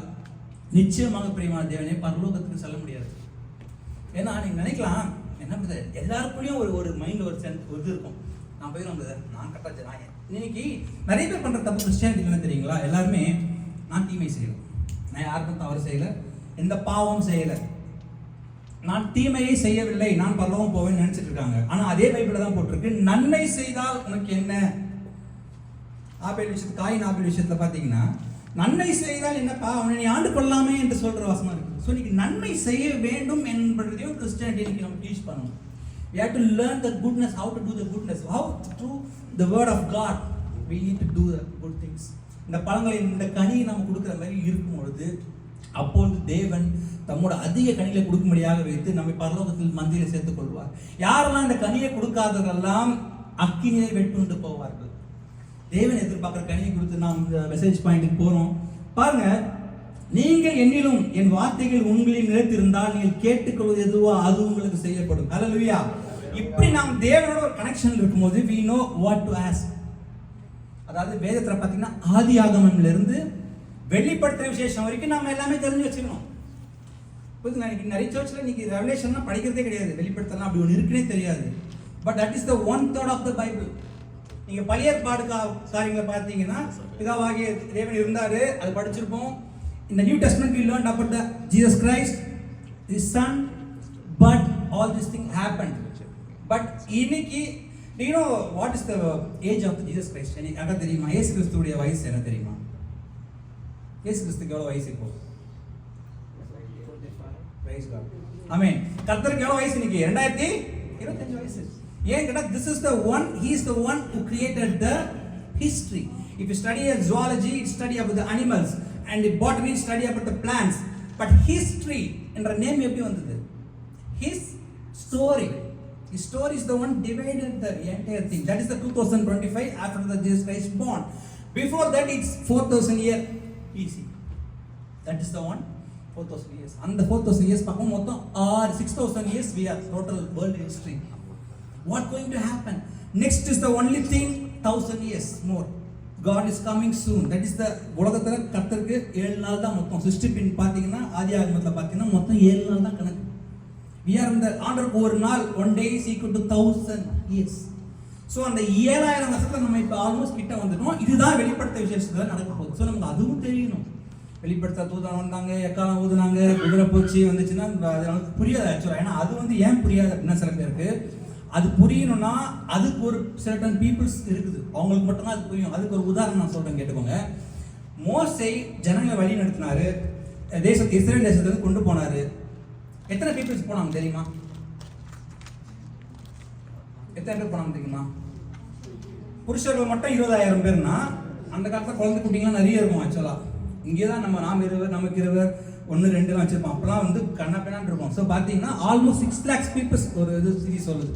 நிச்சயமாக பிரியமான தேவனே பரலோகத்துக்கு செல்ல முடியாது. ஏன்னா நீங்கள் நினைக்கலாம், என்ன பிரதர், எல்லாருக்குள்ளேயும் ஒரு மைண்ட் ஒரு இது இருக்கும், நான் போயிடும் பிரதர், நான் கரெக்டாக நான் இன்னைக்கு நிறைய பேர் பண்ணுற தப்பு கிறிஸ்டியானிட்டி என்ன தெரியுங்களா? எல்லாருமே நான் தீமை செய்யலை, நான் யாருக்கும் தவறு செய்யலை, எந்த பாவம் செய்யலை, நான் தீமையை செய்யவில்லை, நான் பரலோகம் போவேன்னு நினைச்சிட்டு இருக்காங்க. ஆனால் அதே பைபிளில் தான் போட்டிருக்கு, நன்மை செய்தால் உனக்கு என்ன. ஆபேல் விஷயத்து, காயின் ஆபேல் விஷயத்தில் பார்த்தீங்கன்னா, நன்மை செய்தால் என்னப்பா, அவனை நீ ஆண்டு கொள்ளாமே என்று சொல்கிற வசனம் இருக்குது. ஸோ இன்னைக்கு நன்மை செய்ய வேண்டும் என்பதையும் கிறிஸ்டியானிட்டி இன்னைக்கு நம்ம டீச் பண்ணணும். We have to learn the goodness, how to do the goodness, how through the word of God we need to do the good things. இந்த பழங்களை, இந்த கனியை நம்ம கொடுக்குற மாதிரி இருக்கும் பொழுது, அப்பொழுது தேவன் தம்மோட அதிக கனிகளை கொடுக்கும்படியாக வைத்து நம்மை பரலோகத்தில் மந்தியில் சேர்த்துக் கொள்வார். யாரெல்லாம் இந்த கனியை கொடுக்காதவரெல்லாம் அக்கினியை வெட்டுண்டு போவார்கள். தேவன் எதிர்பார்க்குற கனியை கொடுத்து நாம் மெசேஜ் பாயிண்ட்டுக்கு போகிறோம். பாருங்க, நீங்கள் என்னிலும் என் வார்த்தைகள் உங்களில் நிலைத்திருந்தால் நீங்கள் கேட்டுக்கொள்வது எதுவோ அது உங்களுக்கு செய்யப்படும். ஹல்லேலூயா. இப்படி நாம் தேவனோட ஒரு கனெக்ஷன் இருக்கும்போது we know what to ask. அதாவது வேதத்தில் பார்த்தீங்கன்னா, ஆதி ஆகமம்லேருந்து வெளிப்படுத்துற விசேஷம் வரைக்கும் நம்ம எல்லாமே தெரிஞ்சு வச்சுக்கணும். புரியுதுங்களா? இன்னைக்கு நிறைய சர்ச்சில் இன்னைக்கு ரெவலேஷன்லாம் படிக்கிறதே கிடையாது, வெளிப்படுத்தலாம் அப்படி ஒன்று இருக்குன்னே தெரியாது. But that is the 1/3 of the Bible. நீங்கள் பழைய ஏற்பாடு காரியங்களை பார்த்தீங்கன்னா, பிதாவாகிய தேவன் இருந்தார், அது படிச்சிருப்போம். In the New Testament we learned about the Jesus Christ, His Son, but all this thing happened. But இன்னைக்கு Do you know what is the age of Jesus Christ? எனக்கு தெரியுமா? இயேசு கிறிஸ்துவுடைய வயசு என்ன தெரியுமா? இயேசு கிறிஸ்துக்கு எவ்வளவு வயசு இப்போ? Praise God. Amen. கர்த்தருக்கு எவ்வளவு வயசு இன்னைக்கு? 2025 வயசு. ஏன் கேட்டா this is the one, he is the one who created the history. If you study zoology, study about the animals, and botany, study about the plants. But history என்ற நேம் எப்படி வந்தது? His story. His story is the one divided the entire thing. That is the 2025 after the Jesus Christ born. Before that it's 4000 year BC. That is the one 4000 years. And the 4000 years pakkum mottham 6000 years we are total world history. What going to happen? Next is the only thing 1000 years more. God is coming soon. That is the உலகத்துல கர்த்தருக்கு 7 நாள் தான் மொத்தம். சிருஷ்டிப்பின் பாத்தீங்கன்னா ஆதியாகமத்துல பாத்தீங்கன்னா மொத்தம் 7 நாள் தான் கணக்கு. We are in the ஆண்டவருக்கு ஒரு நாள் 1 day is equal to 1000 years. So அந்த 7000 வருஷத்துல நம்ம இப்ப ஆல்மோஸ்ட் கிட்ட வந்துட்டோம். இதுதான் வெளிப்படுத்த விசேஷத்துல நடக்க போகுது. So நமக்கு அதுவும் தெரியணும். வெளிப்படுத்த தூதன் வந்தாங்க, எக்காலம் ஊதுனாங்க, குதிரை போச்சு வந்துச்சுன்னா அது நமக்கு புரியாது ஆக்சுவலா. ஏன்னா அது வந்து ஏன் புரியாது அப்படின்னா சில பேருக்கு அது புரியணும்னா அதுக்கு ஒரு certain peoples இருக்குது, அவங்களுக்கு மட்டும்தான் அது புரியும். அதுக்கு ஒரு உதாரணம் நான் சொல்றேன், கேட்டுக்கோங்க. மோசே ஜனங்களை வழி நடத்தினாரு, இஸ்ரேல் தேசத்துக்கு கொண்டு போனாரு. எத்தனை பீப்புள்ஸ் போனாங்க தெரியுமா? எத்தனை பேர் போனாங்க தெரியுமா? புருஷர்கள் மட்டும் 20000 பேர்னா அந்த காலத்துல குழந்தை குட்டிங்களாம் நிறைய இருக்கும் ஆக்சுவலா. இங்கே தான் நாம் இருவர் நமக்கு இருவர் 1 2 வச்சிருப்போம். அப்பெல்லாம் வந்து கண்ணாப்பினான்னு இருக்கும். ஸோ பார்த்தீங்கன்னா ஆல்மோஸ்ட் 6 lakhs பீப்புள்ஸ் ஒரு இது சீரிஸ் சொல்லுது.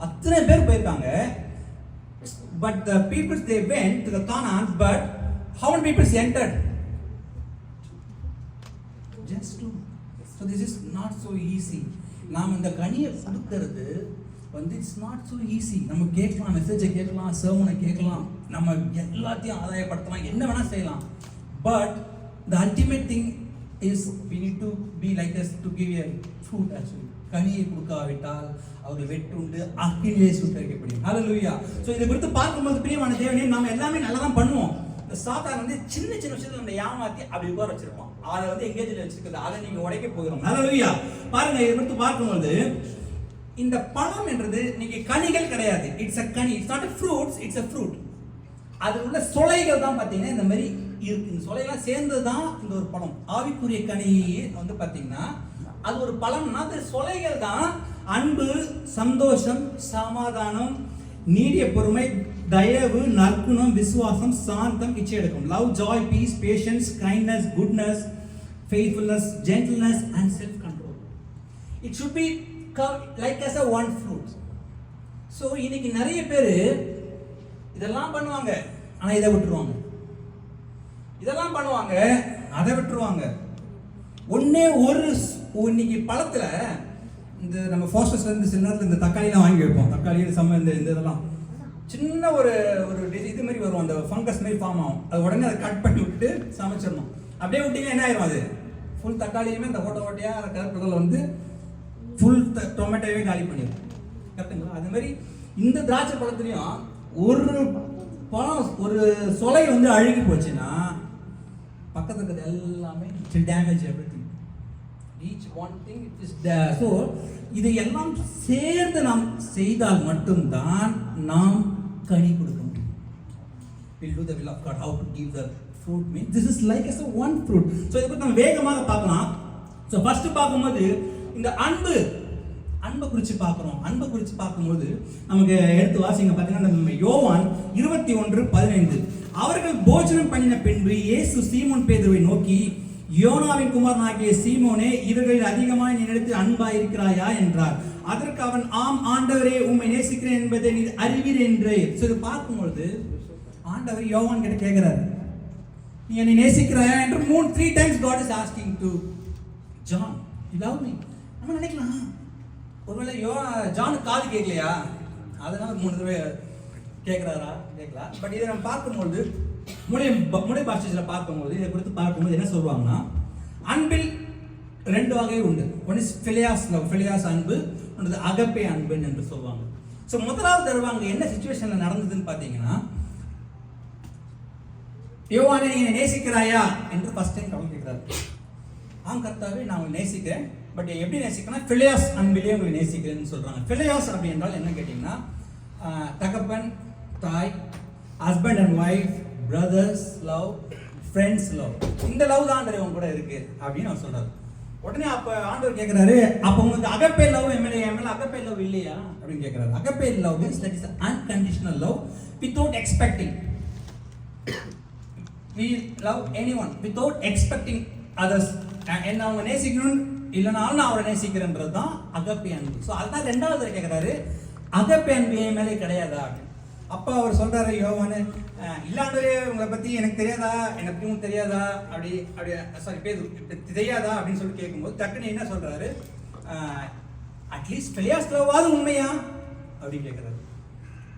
அத்தனை பேர் போயிருக்காங்க. But the peoples they went to the Canaan, but how many people entered? Just 2. So this is not so easy. நாம் இந்த கனியை கொடுக்கிறது வந்து இட்ஸ் நாட் ஸோ ஈஸி. நம்ம கேட்கலாம், மெசேஜை கேட்கலாம், சர்மனை கேட்கலாம், நம்ம எல்லாத்தையும் ஆதாயப்படுத்தலாம், என்ன வேணால் செய்யலாம். But the ultimate thing is we need to be like us to give a fruit actually. கனியை கொடுக்காவிட்டால் அவர்கள் வெட்டுண்டு அக்கினியிலே சுட்டரிக்கப்படும். ஹல்லேலூயா. ஸோ இதை குறித்து பார்க்கும்போது பிரியமான தேவனே, நாம் எல்லாமே நல்லா தான் பண்ணுவோம். இந்த சாத்தான் வந்து சின்ன சின்ன விஷயத்தை நம்ம ஏமாத்தி அப்படி உட்கார வச்சிருப்போம். அதை வந்து எங்கேஜில் வச்சிருக்கிறது, அதை நீங்க உடைக்க போகிறோம். ஹல்லேலூயா. பாருங்க, இதை குறித்து பார்க்கும்போது இந்த பழம் என்றது இன்னைக்கு கனிகள் கிடையாது. It's a Ghani. It's not a fruits, it's a fruit. அது உள்ள சொலைகள் தான் பார்த்தீங்கன்னா இந்த மாதிரி இருக்கு. இந்த சொலைகள்லாம் சேர்ந்து தான் இந்த ஒரு பழம். ஆவிக்குரிய கனி வந்து பார்த்தீங்கன்னா அது ஒரு பழம்னா அது சொலைகள் தான். அன்பு, சந்தோஷம், சமாதானம், நீடிய பொறுமை, தயவு, நற்குணம், விசுவாசம், சாந்தம், இச்சையடக்கம். Love, joy, peace, patience, kindness, goodness, faithfulness, gentleness and self control. It should be like as a one fruit. So இன்னைக்கு நிறைய பேர் இதெல்லாம் பண்ணுவாங்க, ஆனா இதை விட்டுருவாங்க. இதெல்லாம் பண்ணுவாங்க, அதை விட்டுருவாங்க. ஒன்னே ஒரு இன்னைக்கு பழத்துல இந்த நம்ம ஃபாஸ்டஸ்ல இருந்து சில நேரத்தில் இந்த தக்காளிலாம் வாங்கி வைப்போம். தக்காளி இந்த இதெல்லாம் சின்ன ஒரு இது மாதிரி வரும், அந்த ஃபங்கஸ் மாதிரி ஃபார்ம் ஆகும். அது உடனே அதை கட் பண்ணி விட்டுட்டு சமைச்சிடணும். அப்படியே விட்டீங்கன்னா என்ன ஆயிரும், அது ஃபுல் தக்காளியுமே இந்த ஓட்டையா கருப்புல வந்து ஃபுல் டொமேட்டோவே காலி பண்ணிடும். கரெக்டுங்களா? அது மாதிரி இந்த திராட்சை பழத்துலையும் ஒரு பழம், ஒரு சொலை வந்து அழுகி போச்சுன்னா பக்கத்துல இருக்கிறது எல்லாமே damage everything. each one thing it is there. So இதை எல்லாம் சேர்ந்து நாம் செய்தால் மட்டும்தான் நாம் கனி கொடுக்க முடியும். We'll do the will of God. How to give the fruit means this is like as a one fruit. So இதை பத்தி நம்ம வேகமாக பார்க்கலாம். So first பார்க்கும்போது இந்த அன்பை குறித்து பார்க்குறோம். அன்பை குறித்து பார்க்கும்போது நமக்கு எடுத்து வாசிங்க பார்த்தீங்கன்னா நம்ம யோவான் 21:15. அவர்கள் போஜனம் பண்ணின பின்பு இயேசு சீமோன் பேதுருவை நோக்கி, யோனாவின் குமாரனாகிய சீமோனே, இவர்களில் அதிகமாய் நீ நினைத்து அன்பாய் இருக்கிறாயா என்றார். அதற்கு அவன், ஆம் ஆண்டவரே, உம்மை நேசிக்கிறேன் என்பதை நீ அறிவீர் என்று. சரி, பார்க்கும்பொழுது ஆண்டவர் யோவான் கிட்ட கேட்கிறார், நீ என்னை நேசிக்கிறாயா என்று 3 times God is asking to John, you love me. நம்ம நினைக்கலாம் ஒருவேளை ஜான் காது கேட்கலையா, அதனால 3 தடவை கேட்கிறாரா, கேட்கலாம். பட் இதை நம்ம பார்க்கும்போது முறை பாஷையில் பார்க்கும்போது இதை குறித்து பார்க்கும்போது என்ன சொல்லுவாங்கன்னா, அன்பில் 2 வகை உண்டு. ஒன் இஸ் ஃபிலியாஸ் லவ், ஃபிலியாஸ் அன்பு, ஒன்று அகப்பே அன்பு என்று சொல்லுவாங்க. ஸோ முதலாவது தருவாங்க என்ன சிச்சுவேஷன்ல நடந்ததுன்னு பார்த்தீங்கன்னா, யோவானே நீ நேசிக்கிறாயா என்று ஃபர்ஸ்ட் டைம் கவலை கேட்கிறாரு. ஆம் கர்த்தாவே, நான் உங்களை நேசிக்கிறேன். பட் எப்படி நேசிக்கிறேன்னா ஃபிலியாஸ் அன்பிலே உங்களை நேசிக்கிறேன்னு சொல்றாங்க. ஃபிலியாஸ் அப்படி என்றால் என்ன கேட்டீங்கன்னா, தகப்பன் தாய், husband and wife, brothers love, friends love, இந்த லவ் தான் ஆண்டவர் உங்க கூட இருக்கு அப்படின்னு அவர் சொல்றாரு. உடனே அப்ப ஆண்டவர் கேட்கிறாரு, அப்ப உங்களுக்கு agape love MLA agape love இல்லையா அப்படின்னு கேட்கிறாரு. Agape love is that is unconditional love without expecting. we love anyone without expecting others. என்ன அவங்க நேசிக்கணும் இல்லைனாலும் நான் அவரை நேசிக்கிறேன்றது தான் அகப்பே அன்பு. ஸோ அதுதான் ரெண்டாவது கேட்குறாரு, அகப்பே அன்பு என் மேலே கிடையாதா அப்படின்னு. அப்போ அவர் சொல்றாரு யோவானு, இல்லாண்டவரே உங்களை பற்றி எனக்கு தெரியாதா, என்னை பற்றி உங்களுக்கு தெரியாதா அப்படி அப்படி சாரி தெரியாதா அப்படின்னு சொல்லி கேட்கும்போது டக்குன்னு என்ன சொல்றாரு, அட்லீஸ்ட் ஃபெலியாஸ் லவ்வாது உண்மையா அப்படின்னு கேட்குறாரு.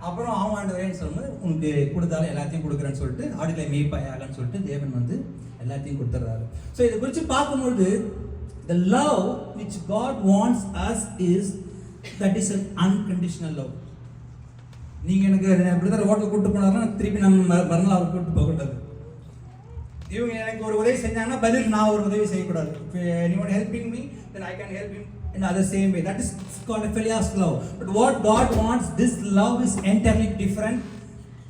அப்புறம் ஆவாண்டவரேன்னு சொல்லும்போது உனக்கு கொடுத்தாலும் எல்லாத்தையும் கொடுக்குறேன்னு சொல்லிட்டு ஆடுகளை மேய்ப்பாயாகன்னு சொல்லிட்டு தேவன் வந்து எல்லாத்தையும் கொடுத்துட்றாரு. ஸோ இதை குறித்து பார்க்கும்போது the love which God wants us is that is an unconditional love. நீங்கள் எனக்கு பிரதர் ஹோட்டல் கூப்பிட்டு போனாருன்னா திருப்பி நம்ம மறுநாள் அவர் கூப்பிட்டு போகக்கூடாது. இவங்க எனக்கு ஒரு உதவி செஞ்சாங்கன்னா பதில் நான் ஒரு உதவி செய்யக்கூடாது. anyone helping me then I can help him in the same way. That is called a phileas love. But what God wants, this love is entirely different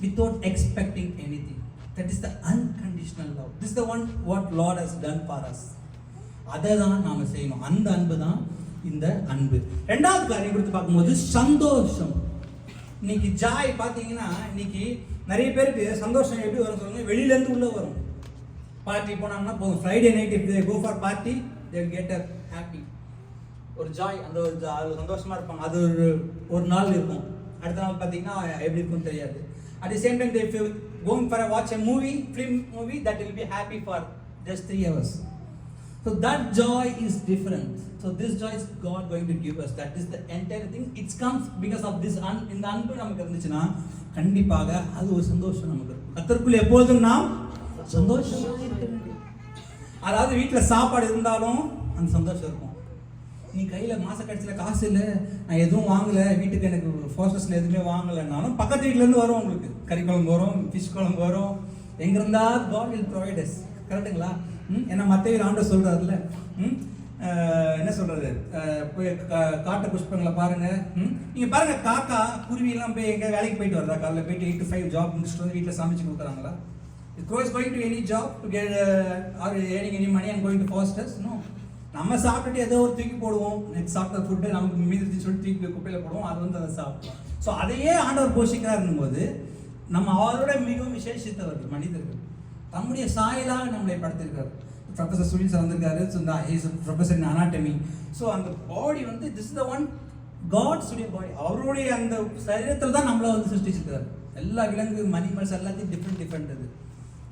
without expecting anything. That is the unconditional love. This is the one what Lord has done for us. அதை தான் நாம செய்யணும். அந்த அன்பு தான் இந்த அன்பு. ரெண்டாவது காரியம் கொடுத்து பார்க்கும்போது சந்தோஷம். இன்னைக்கு ஜாய் பார்த்தீங்கன்னா இன்னைக்கு நிறைய பேருக்கு சந்தோஷம் எப்படி வரும் சொல்லுங்க, வெளியிலேருந்து உள்ள வரும். பார்ட்டி போனாங்கன்னா போதும், Friday night if they go for party they will get a happy, ஒரு ஜாய், அந்த ஒரு சந்தோஷமா இருப்பாங்க. அது ஒரு நாள் இருக்கும், அடுத்த நாள் பார்த்தீங்கன்னா எப்படி இருக்கும்னு தெரியாது. At the same time they going for watch a movie, film movie, that will be happy for just 3 hours. So that joy is different. So this joy is God going to give us. That is the entire thing. It comes because of this இந்த அன்பு நமக்கு இருந்துச்சுன்னா கண்டிப்பாக அது ஒரு சந்தோஷம் நமக்கு இருக்கும். கர்த்தருக்குள்ள எப்பொழுதும் நாம் சந்தோஷமா இருக்க வேண்டும். அதாவது வீட்டில் சாப்பாடு இருந்தாலும் அந்த சந்தோஷம் இருக்கும். நீ கையில் மாச கடைசியில் காசு இல்லை, நான் எதுவும் வாங்கலை, வீட்டுக்கு எனக்கு ஃபோர்ஸஸில் எதுவுமே வாங்கலைன்னாலும் பக்கத்து வீட்டிலேருந்து வரும், உங்களுக்கு கறி குழம்பு வரும், ஃபிஷ் குழம்பு வரும், எங்கிருந்தா God will provide us. கரெக்டுங்களா? ஏன்னா மத்திய ஆண்டவர் சொல்றாருல்ல, என்ன சொல்றது, போய் காட்டு புஷ்பங்களை பாருங்க. நீங்க பாருங்க, காக்கா குருவி எல்லாம் போய் எங்க வேலைக்கு போயிட்டு வருதா? காலையில் போயிட்டு 8 to 5 ஜாப் முடிச்சுட்டு வந்து வீட்டில் சமைச்சு கொடுக்குறாங்களா? Crow is going to any job to get or earning any money and going to fosters? No. நம்ம சாப்பிட்டுட்டு ஏதோ ஒரு தூக்கி போடுவோம், நெக்ஸ்ட் சாப்பிட்ட ஃபுட்டு நமக்கு மீதி சொல்லி தூக்கி குப்பையில் போடுவோம், அது வந்து அதை சாப்பிடுவோம். ஸோ அதையே ஆண்டவர் போஷிக்கிறாருன்னும் போது நம்ம அவரோட மிகவும் விசேஷித்தவர்கள் மனிதர்கள், தம்முடைய சாயலாக நம்மளை படுத்திருக்காரு. ப்ரொஃபஸர் சுனில் சார் வந்திருக்காரு, ப்ரொஃபஸர் இன் அனாட்டமி. ஸோ அந்த பாடி வந்து திஸ் த ஒன் காட்ஸ் உடைய பாடி, அவருடைய அந்த சரீரத்தில் தான் நம்மளை வந்து சிருஷ்டிச்சிருக்காரு. எல்லா விலங்கு மனிமல்ஸ் எல்லாத்தையும் டிஃப்ரெண்ட் இது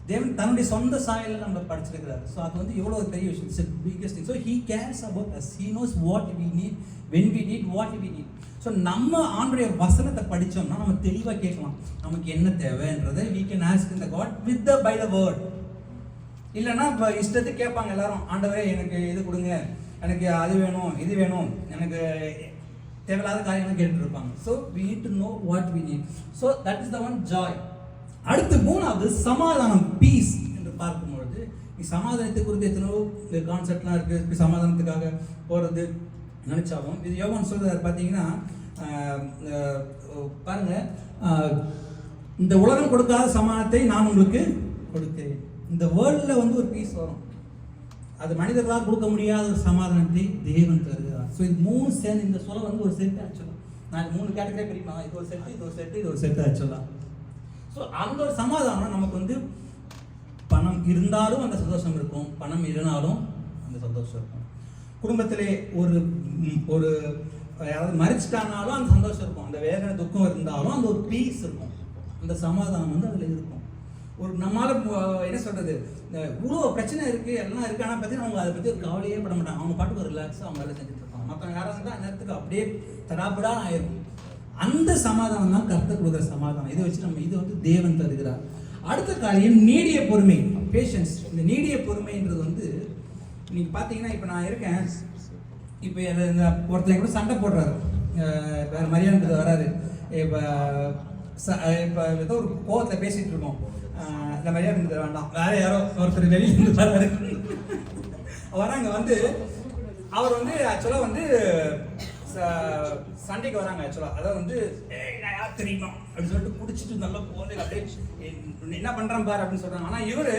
தேவன் தன்னுடைய சொந்த சாயலில் நம்ம படிச்சிருக்கிறார். ஸோ அது வந்து எவ்வளோ ஒரு பெரிய விஷயம், it's biggest thing. So he cares about us, he knows what we need, when we need, what we need. So நம்ம ஆண்டுடைய வசனத்தை படித்தோம்னா நம்ம தெளிவாக கேட்கலாம் நமக்கு என்ன தேவைன்றதை. we can ask in the God with the by the word. இல்லைன்னா இப்போ இஷ்டத்துக்கு கேட்பாங்க எல்லாரும், ஆண்டவரே எனக்கு இது கொடுங்க, எனக்கு அது வேணும், இது வேணும், எனக்கு தேவையில்லாத காரியங்கள் கேட்டுட்டு இருப்பாங்க. So we need to know what we need. So that is the one joy. அடுத்து மூணாவது சமாதானம், பீஸ் என்று பார்க்கும்பொழுது சமாதானத்தை குறித்து எத்தனையோ கான்செப்ட்லாம் இருக்குது. சமாதானத்துக்காக போகிறது நினைச்சாலும் இது யோவான் சொல்றாரு பார்த்தீங்கன்னா, பாருங்க, இந்த உலகம் கொடுக்காத சமாதானத்தை நான் உங்களுக்கு கொடுக்கிறேன். இந்த வேர்ல்டில் வந்து ஒரு பீஸ் வரும், அது மனிதர்களால் கொடுக்க முடியாத ஒரு சமாதானத்தை தேவன் தருகிறார். ஸோ இது மூணு சேர்ந்து இந்த சொல்ல வந்து ஒரு செட்டு ஆக்சுவலாக நான் 3 கேட்டகரி பிரிப்பா, இது ஒரு செட்டு, இது ஒரு செட்டு, இது ஒரு செட்டு ஆக்சுவலாக. ஸோ அந்த ஒரு சமாதானம் நமக்கு வந்து பணம் இருந்தாலும் அந்த சந்தோஷம் இருக்கும், பணம் இல்லைனாலும் அந்த சந்தோஷம் இருக்கும். குடும்பத்திலே ஒரு யாராவது மறிச்சிட்டானாலும் அந்த சந்தோஷம் இருக்கும், அந்த வேதனை துக்கம் இருந்தாலும் அந்த ஒரு பீஸ் இருக்கும், அந்த சமாதானம் வந்து அதில் இருக்கும். ஒரு நம்மளால என்ன சொல்றது, இவ்வளோ பிரச்சனை இருக்கு எல்லாம் இருக்கு, ஆனால் பார்த்தீங்கன்னா அவங்க அதை பற்றி ஒரு கவலையே பட மாட்டாங்க, அவங்க பாட்டுக்கு ஒரு ரிலாக்ஸாக அவங்க வேலை செஞ்சுட்டு இருப்பாங்க. மற்றவங்க யாராவது இருந்தால் அந்த நேரத்துக்கு அப்படியே தடாபடான்னு ஆயிருக்கும். அந்த சமாதானம் தான் கர்த்தர் கொடுக்குற சமாதானம். இதை வச்சு நம்ம இது வந்து தேவன் தருகிறார். அடுத்த காரியம் நீடிய பொறுமை, பேஷன்ஸ். இந்த நீடிய பொறுமைன்றது வந்து நீங்கள் பார்த்தீங்கன்னா இப்போ நான் இருக்கேன், இப்போ ஒருத்தர் கூட சண்டை போடுறாரு, வேறு மரியாதை வராது, இப்போ ஏதோ ஒரு கோவத்தில் பேசிகிட்டு இருக்கோம், இந்த மரியாதை இருந்தது வேண்டாம், வேற யாரோ ஒருத்தர் வெளியிருந்து வராங்க வந்து அவர் வந்து ஆக்சுவலாக வந்து சண்டைக்கு வராங்க ஆக்சுவலாக. அதாவது வந்து நான் யார் தெரியுமா அப்படின்னு சொல்லிட்டு குடிச்சிட்டு நல்லா போதை அப்படியே என்ன பண்ணுறான் பாரு அப்படின்னு சொல்கிறாங்க. ஆனால் இவர்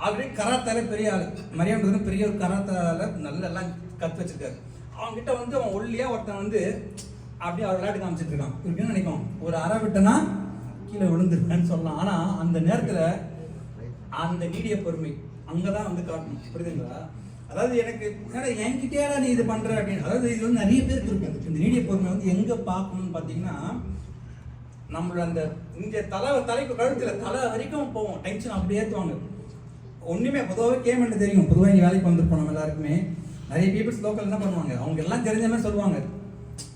ஆல்ரெடி கராத்தால பெரிய ஆள், மரியாதை பெரிய ஒரு கராத்தால நல்ல எல்லாம் கற்று வச்சிருக்காரு. அவங்ககிட்ட வந்து அவன் ஒல்லியாக ஒருத்தன் வந்து அப்படியே அவர் விளையாட்டு காமிச்சிட்டு இருக்கான். இவருக்கு என்ன நினைக்கும், ஒரு அரை விட்டனா கீழே விழுந்துருக்கான்னு சொல்லலாம். ஆனால் அந்த நேரத்தில் அந்த நீடிய பொறுமை அங்கே தான் வந்து காட்டணும். புரியுதுங்களா? அதாவது எனக்கு என்கிட்டே நீ இது பண்ற அப்படின்னு, அதாவது இது வந்து நிறைய பேருக்கு இருக்கு. இந்த நீடிய பொறுமை வந்து எங்க பார்க்கணும்னு பார்த்தீங்கன்னா, நம்மளோட அந்த இங்க தலைக்கு கழுத்துல தலை வரைக்கும் போவோம், டென்ஷன் அப்படியே ஏற்றுவாங்க. ஒண்ணுமே பொதுவாகவே கேமெண்ட் தெரியும். பொதுவாக இங்கே வேலைக்கு வந்துருப்போம் நம்ம எல்லாருக்குமே. நிறைய பீப்புள்ஸ் லோக்கல் என்ன பண்ணுவாங்க, அவங்க எல்லாம் தெரிஞ்ச மாதிரி சொல்லுவாங்க,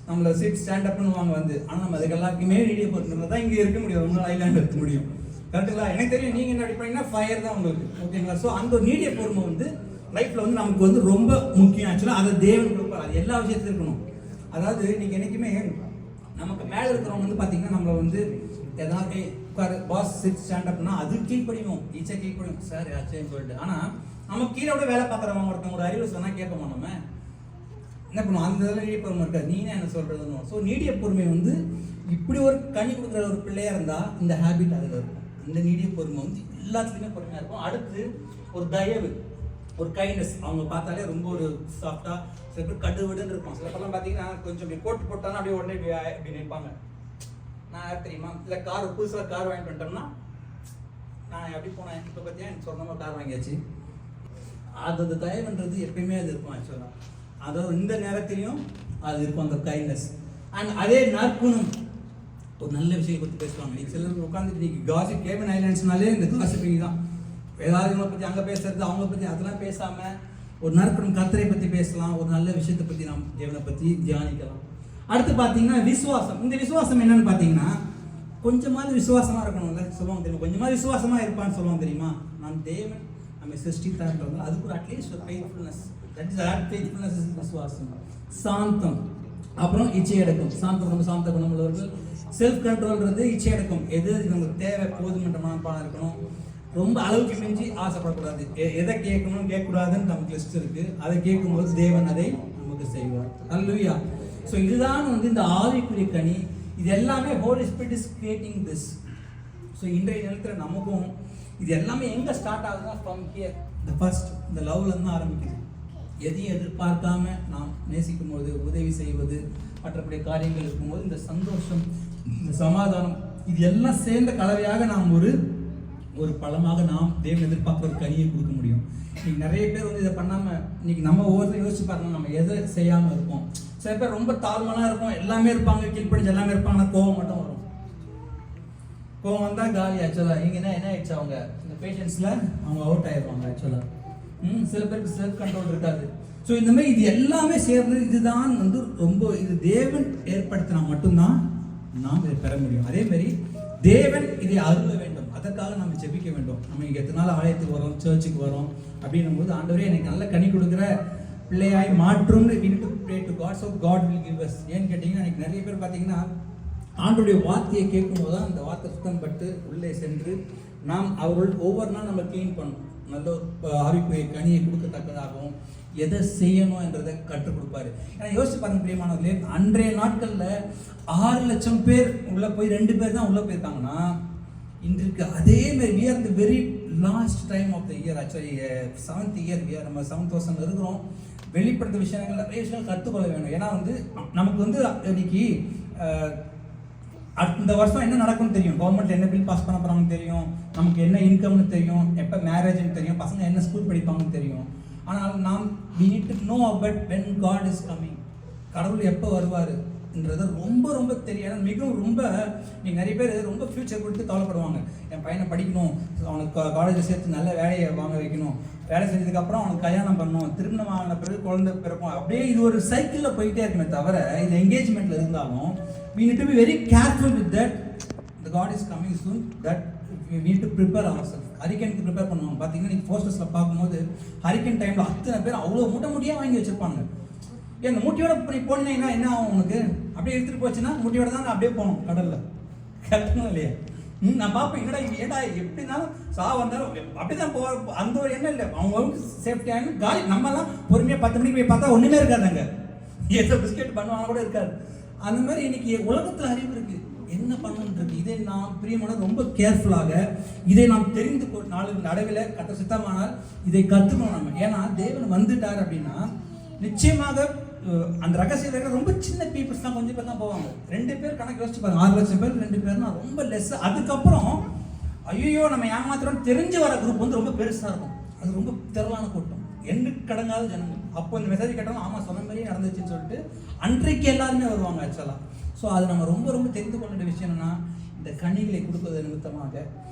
நம்மள சீட் ஸ்டாண்ட் அப் பண்ணுவாங்க வந்து. ஆனால் நம்ம அதுக்கு எல்லாருக்குமே நீடிய பொறுமை தான் இங்கே இருக்க முடியும், ரொம்ப ஐலாண்ட் இருக்க முடியும். கரெக்டுங்களா? எனக்கு தெரியும் நீங்கள் என்ன அடிப்பீங்கன்னா ஃபயர் தான் உங்களுக்கு. ஓகேங்களா? ஸோ அந்த ஒரு நீடிய பொறுமை வந்து லைஃப்ல வந்து நமக்கு வந்து ரொம்ப முக்கியம். ஆக்சுவலாக அதை தேவன் கொடுப்பார். அது எல்லா விஷயத்துலையும் இருக்கணும். அதாவது நீங்கள் என்றைக்குமே நமக்கு மேலே இருக்கிறவங்க வந்து பார்த்தீங்கன்னா நம்மளை வந்து ஏதாவது உட்காரு பாஸ் சிட் ஸ்டாண்ட் அப்னா அது கீழ்ப்படியும், ஈச்சா கீழ்ப்படியும் சார் ஆச்சுன்னு சொல்லிட்டு. ஆனால் நம்ம கீழே விட வேலை பார்க்குறவங்க ஒருத்தவங்க ஒரு அறிவு சொன்னால் கேட்போமா நம்ம என்ன பண்ணுவோம்? அந்த இதெல்லாம் நீடிய பொறுமை இருக்காது. நீனே என்ன சொல்கிறதுன்னு. ஸோ நீடிய பொறுமை வந்து இப்படி ஒரு கனி கொடுக்குற ஒரு பிள்ளையாக இருந்தால் இந்த ஹேபிட் அதில் இருக்கும். இந்த நீடிய பொறுமை வந்து எல்லாத்துலேயுமே பொறுமையாக இருக்கும். அடுத்து ஒரு தயவு, ஒரு கைண்ட்னஸ். அவங்க பார்த்தாலே ரொம்ப ஒரு சாஃப்டாக, சில பேர் கடுவிடுன்னு இருக்கும். சில பேர்லாம் பார்த்தீங்கன்னா கொஞ்சம் இப்படி போட்டு போட்டாலும் அப்படியே உடனே இப்படி நிற்பாங்க. நான் யார் தெரியுமா, இல்லை கார் புதுசாக கார் வாங்கிட்டு வந்துட்டோம்னா நான் எப்படி போனேன் இப்போ பார்த்தியா எனக்கு சொந்தமாக கார் வாங்கியாச்சு. அது தயவுன்றது எப்பயுமே அது இருக்கும் ஆக்சுவலாக. அதாவது இந்த நேரத்திலையும் அது இருக்கும் அந்த கைண்ட்னஸ். அண்ட் அதே நற்குணம், ஒரு நல்ல விஷயம் கொடுத்து பேசுவாங்க. நீங்கள் சிலர் உட்காந்துட்டு நீங்கள் காசிப் கேபின் ஐலாண்ட்ஸ்னாலே இந்த காசிப்பிங் தான். ஏதாவது இவங்களை பற்றி அங்கே பேசுறது, அவங்கள பற்றி அதெல்லாம் பேசாமல் ஒரு நற்குணம், கர்த்தரை பற்றி பேசலாம், ஒரு நல்ல விஷயத்தை பற்றி நாம் தேவனை பற்றி தியானிக்கலாம். அடுத்து பார்த்தீங்கன்னா விசுவாசம். இந்த விசுவாசம் என்னன்னு பார்த்தீங்கன்னா, கொஞ்சமாவது விசுவாசமாக இருக்கணும்ல சொல்லுவாங்க தெரியுமா, கொஞ்சமாவது விசுவாசமாக இருப்பான்னு சொல்லுவாங்க தெரியுமா. நான் தேவன் நம்ம சிருஷ்டித்தான்றவங்க, அதுக்கு ஒரு அட்லீஸ்ட் ஒரு faithfulness, that is that faithfulness is விசுவாசம். சாந்தம், அப்புறம் இச்சையடக்கம். சாந்தம் ரொம்ப சாந்த குணம் உள்ளவர்கள். செல்ஃப் கண்ட்ரோல்ன்றது இச்சையடக்கம். எது நமக்கு தேவை போதுமன்ற மனப்பாடம் இருக்கணும். ரொம்ப அளவுக்கு மிஞ்சி ஆசைப்படக்கூடாது. எதை கேட்கணும் கேட்கக்கூடாதுன்னு நமக்கு லிஸ்ட் இருக்கு. அதை கேட்கும்போது தேவன் அதை நமக்கு செய்வார். அல்லேலூயா. ஸோ இதுதான் வந்து இந்த ஆவிக்குரிய கனி. இது எல்லாமே Holy Spirit is creating this. So இன்றைய நேரத்தில் நமக்கும் இது எல்லாமே எங்கே ஸ்டார்ட் ஆகுதுன்னா ஃப்ரம் ஹியர், த ஃபர்ஸ்ட், இந்த லவ்லேருந்து ஆரம்பிக்குது. எதையும் எதிர்பார்க்காம நாம் நேசிக்கும் போது, உதவி செய்வது, மற்றபடி காரியங்கள் இருக்கும்போது இந்த சந்தோஷம், இந்த சமாதானம், இது எல்லாம் சேர்ந்த கலவையாக நாம் ஒரு பழமாக நாம் தேவன் எதிர்பார்க்குற ஒரு கனியை கொடுக்க முடியும். இன்னைக்கு நிறைய பேர் வந்து இதை பண்ணாமல், இன்னைக்கு நம்ம ஒவ்வொருத்தரும் யோசிச்சு பாருங்க, நம்ம எதை செய்யாமல் இருப்போம். சில பேர் ரொம்ப தாழ்மனாக இருக்கும், எல்லாமே இருப்பாங்க, கீழ்ப்படிஞ்சு எல்லாமே இருப்பாங்க, ஆனால் கோவம் மட்டும் வரும். கோவம் வந்தால் காலி ஆக்சுவலாக. இங்கே என்ன ஆயிடுச்சு, அவங்க இந்த பேஷன்ஸில் அவங்க அவுட் ஆயிடுவாங்க ஆக்சுவலாக. சில பேருக்கு செல்ஃப் கண்ட்ரோல் இருக்காது. ஸோ இந்த மாதிரி இது எல்லாமே சேர்ந்து இதுதான் வந்து ரொம்ப, இது தேவன் ஏற்படுத்தினா மட்டும்தான் நாம் இதை பெற முடியும். அதே மாதிரி தேவன் இதை அருள வேண்டும், அதற்காக நம்ம ஜெபிக்க வேண்டும். நம்ம இங்கே எத்தனை நாள் ஆலயத்துக்கு வரோம், சர்ச்சுக்கு வரோம் அப்படின்னும் போது, ஆண்டவரே எனக்கு நல்ல கனி கொடுக்குற பிள்ளையாய் மாற்றும் we need to pray to God, so God will give us. ஏன்னு கேட்டிங்கன்னா, எனக்கு நிறைய பேர் பார்த்தீங்கன்னா ஆண்டவருடைய வார்த்தையை கேட்கும்போது தான் அந்த வார்த்தை சுத்தம் பட்டு உள்ளே சென்று நாம் அவர்கள் ஒவ்வொரு நாள் நம்ம க்ளீன் பண்ணணும். நல்ல ஆவிக்குரிய கனியை கொடுக்கத்தக்கதாகவும் எதை செய்யணும் என்றதை கற்றுக் கொடுப்பாரு. ஏன்னா யோசிச்சு பாருங்க பிரியமானவர்களே, அன்றைய நாட்களில் 6 லட்சம் பேர் உள்ளே போய் 2 பேர் தான் உள்ளே போயிருக்காங்கன்னா, இன்றைக்கு அதே மாதிரி we are the very last time of the year, actually 7th year we are, நம்ம 7,000 இருக்கிறோம். வெளிப்படுத்த விஷயங்கள் நிறைய விஷயங்கள் கற்றுக்கொள்ள வேணும். ஏன்னா வந்து நமக்கு வந்து இன்னைக்கு இந்த வருஷம் என்ன நடக்கும்னு தெரியும், கவர்மெண்ட் என்ன பில் பாஸ் பண்ண போகிறாங்கன்னு தெரியும், நமக்கு என்ன இன்கம்னு தெரியும், எப்போ மேரேஜ்னு தெரியும், பசங்க என்ன ஸ்கூல் படிப்பாங்கன்னு தெரியும். ஆனால் நாம் we need to know about when God is coming, கடவுள் எப்போ வருவாருன்றது ரொம்ப ரொம்ப தெரியாது. மிகவும் ரொம்ப நீங்கள் நிறைய பேர் ரொம்ப ஃப்யூச்சர் கொடுத்து கவலைப்படுவாங்க. என் பையனை படிக்கணும், அவனுக்கு காலேஜில் சேர்த்து நல்ல வேலையை வாங்க வைக்கணும், வேலை செஞ்சதுக்கப்புறம் அவனுக்கு கல்யாணம் பண்ணணும், திருமணம் ஆன பிறகு குழந்தை பிறக்கும், அப்படியே இது ஒரு சைக்கிளில் போயிட்டே இருக்குமே தவிர, இது என்கேஜ்மெண்ட்டில் இருந்தாலும் we need to be very careful with that. The God is coming soon, that we need to prepare ourselves. ஹரிக்கனுக்கு ப்ரிப்பேர் பண்ணுவாங்க. பார்த்தீங்கன்னா நீங்கள் போஸ்டர்ஸில் பார்க்கும்போது ஹரிக்கன் டைமில் அத்தனை பேர் அவ்வளோ மூட்டையாக வாங்கி வச்சுருப்பாங்க. ஏன் இந்த மூட்டையோட இப்படி போனீங்கன்னா என்ன ஆகும் உனக்கு, அப்படியே எடுத்துகிட்டு போச்சுன்னா மூட்டையோட தான் அப்படியே போகணும் கடலில், கட்டணும் இல்லையா? நான் பார்ப்பேன், ஏடா எப்படினாலும் வந்தாலும் அப்படி தான் போக, அந்த ஒரு எண்ணம் இல்லை. அவங்க சேஃப்டியான காலி. நம்மலாம் பொறுமையாக 10 மணிக்கு போய் பார்த்தா ஒன்றுமே இருக்காது அங்கே. ஏதோ பிஸ்கெட் பண்ணுவாங்க கூட இருக்காது. அந்த மாதிரி இன்னைக்கு உலகத்தில் அறிவு இருக்கு, என்ன பண்ணணுன்றது. இதை நாம் பிரியமான ரொம்ப கேர்ஃபுல்லாக இதை நாம் தெரிந்து நாலு நடுவில் கட்ட சித்தமானால் இதை கற்றுக்கணும் நம்ம. ஏன்னா தேவன் வந்துட்டார் அப்படின்னா நிச்சயமாக அந்த ரகசிய ரொம்ப சின்ன பீப்புள்ஸ் தான், கொஞ்சம் பேர் தான் போவாங்க. 2 பேர் கணக்கு யோசிச்சு பாருங்க, 6 லட்சம் பேர் 2 பேர்னா ரொம்ப லெஸ். அதுக்கப்புறம் ஐயோ நம்ம ஏமாத்திரம் தெரிஞ்சு வர குரூப் வந்து ரொம்ப பெருசாக இருக்கும். அது ரொம்ப திரளான கூட்டம், எண்ணுக்கு கடங்காத ஜனங்கள். அப்போ இந்த மெசேஜ் கேட்டாலும் ஆமாம் சொன்ன மாதிரியே நடந்துச்சுன்னு சொல்லிட்டு அன்றைக்கு எல்லாருமே வருவாங்க ஆக்சுவலாக. ஸோ அது நம்ம ரொம்ப ரொம்ப தெரிந்து கொள்ள வேண்டிய விஷயம் என்னன்னா, இந்த கனிகளை கொடுப்பது நிமித்தமாக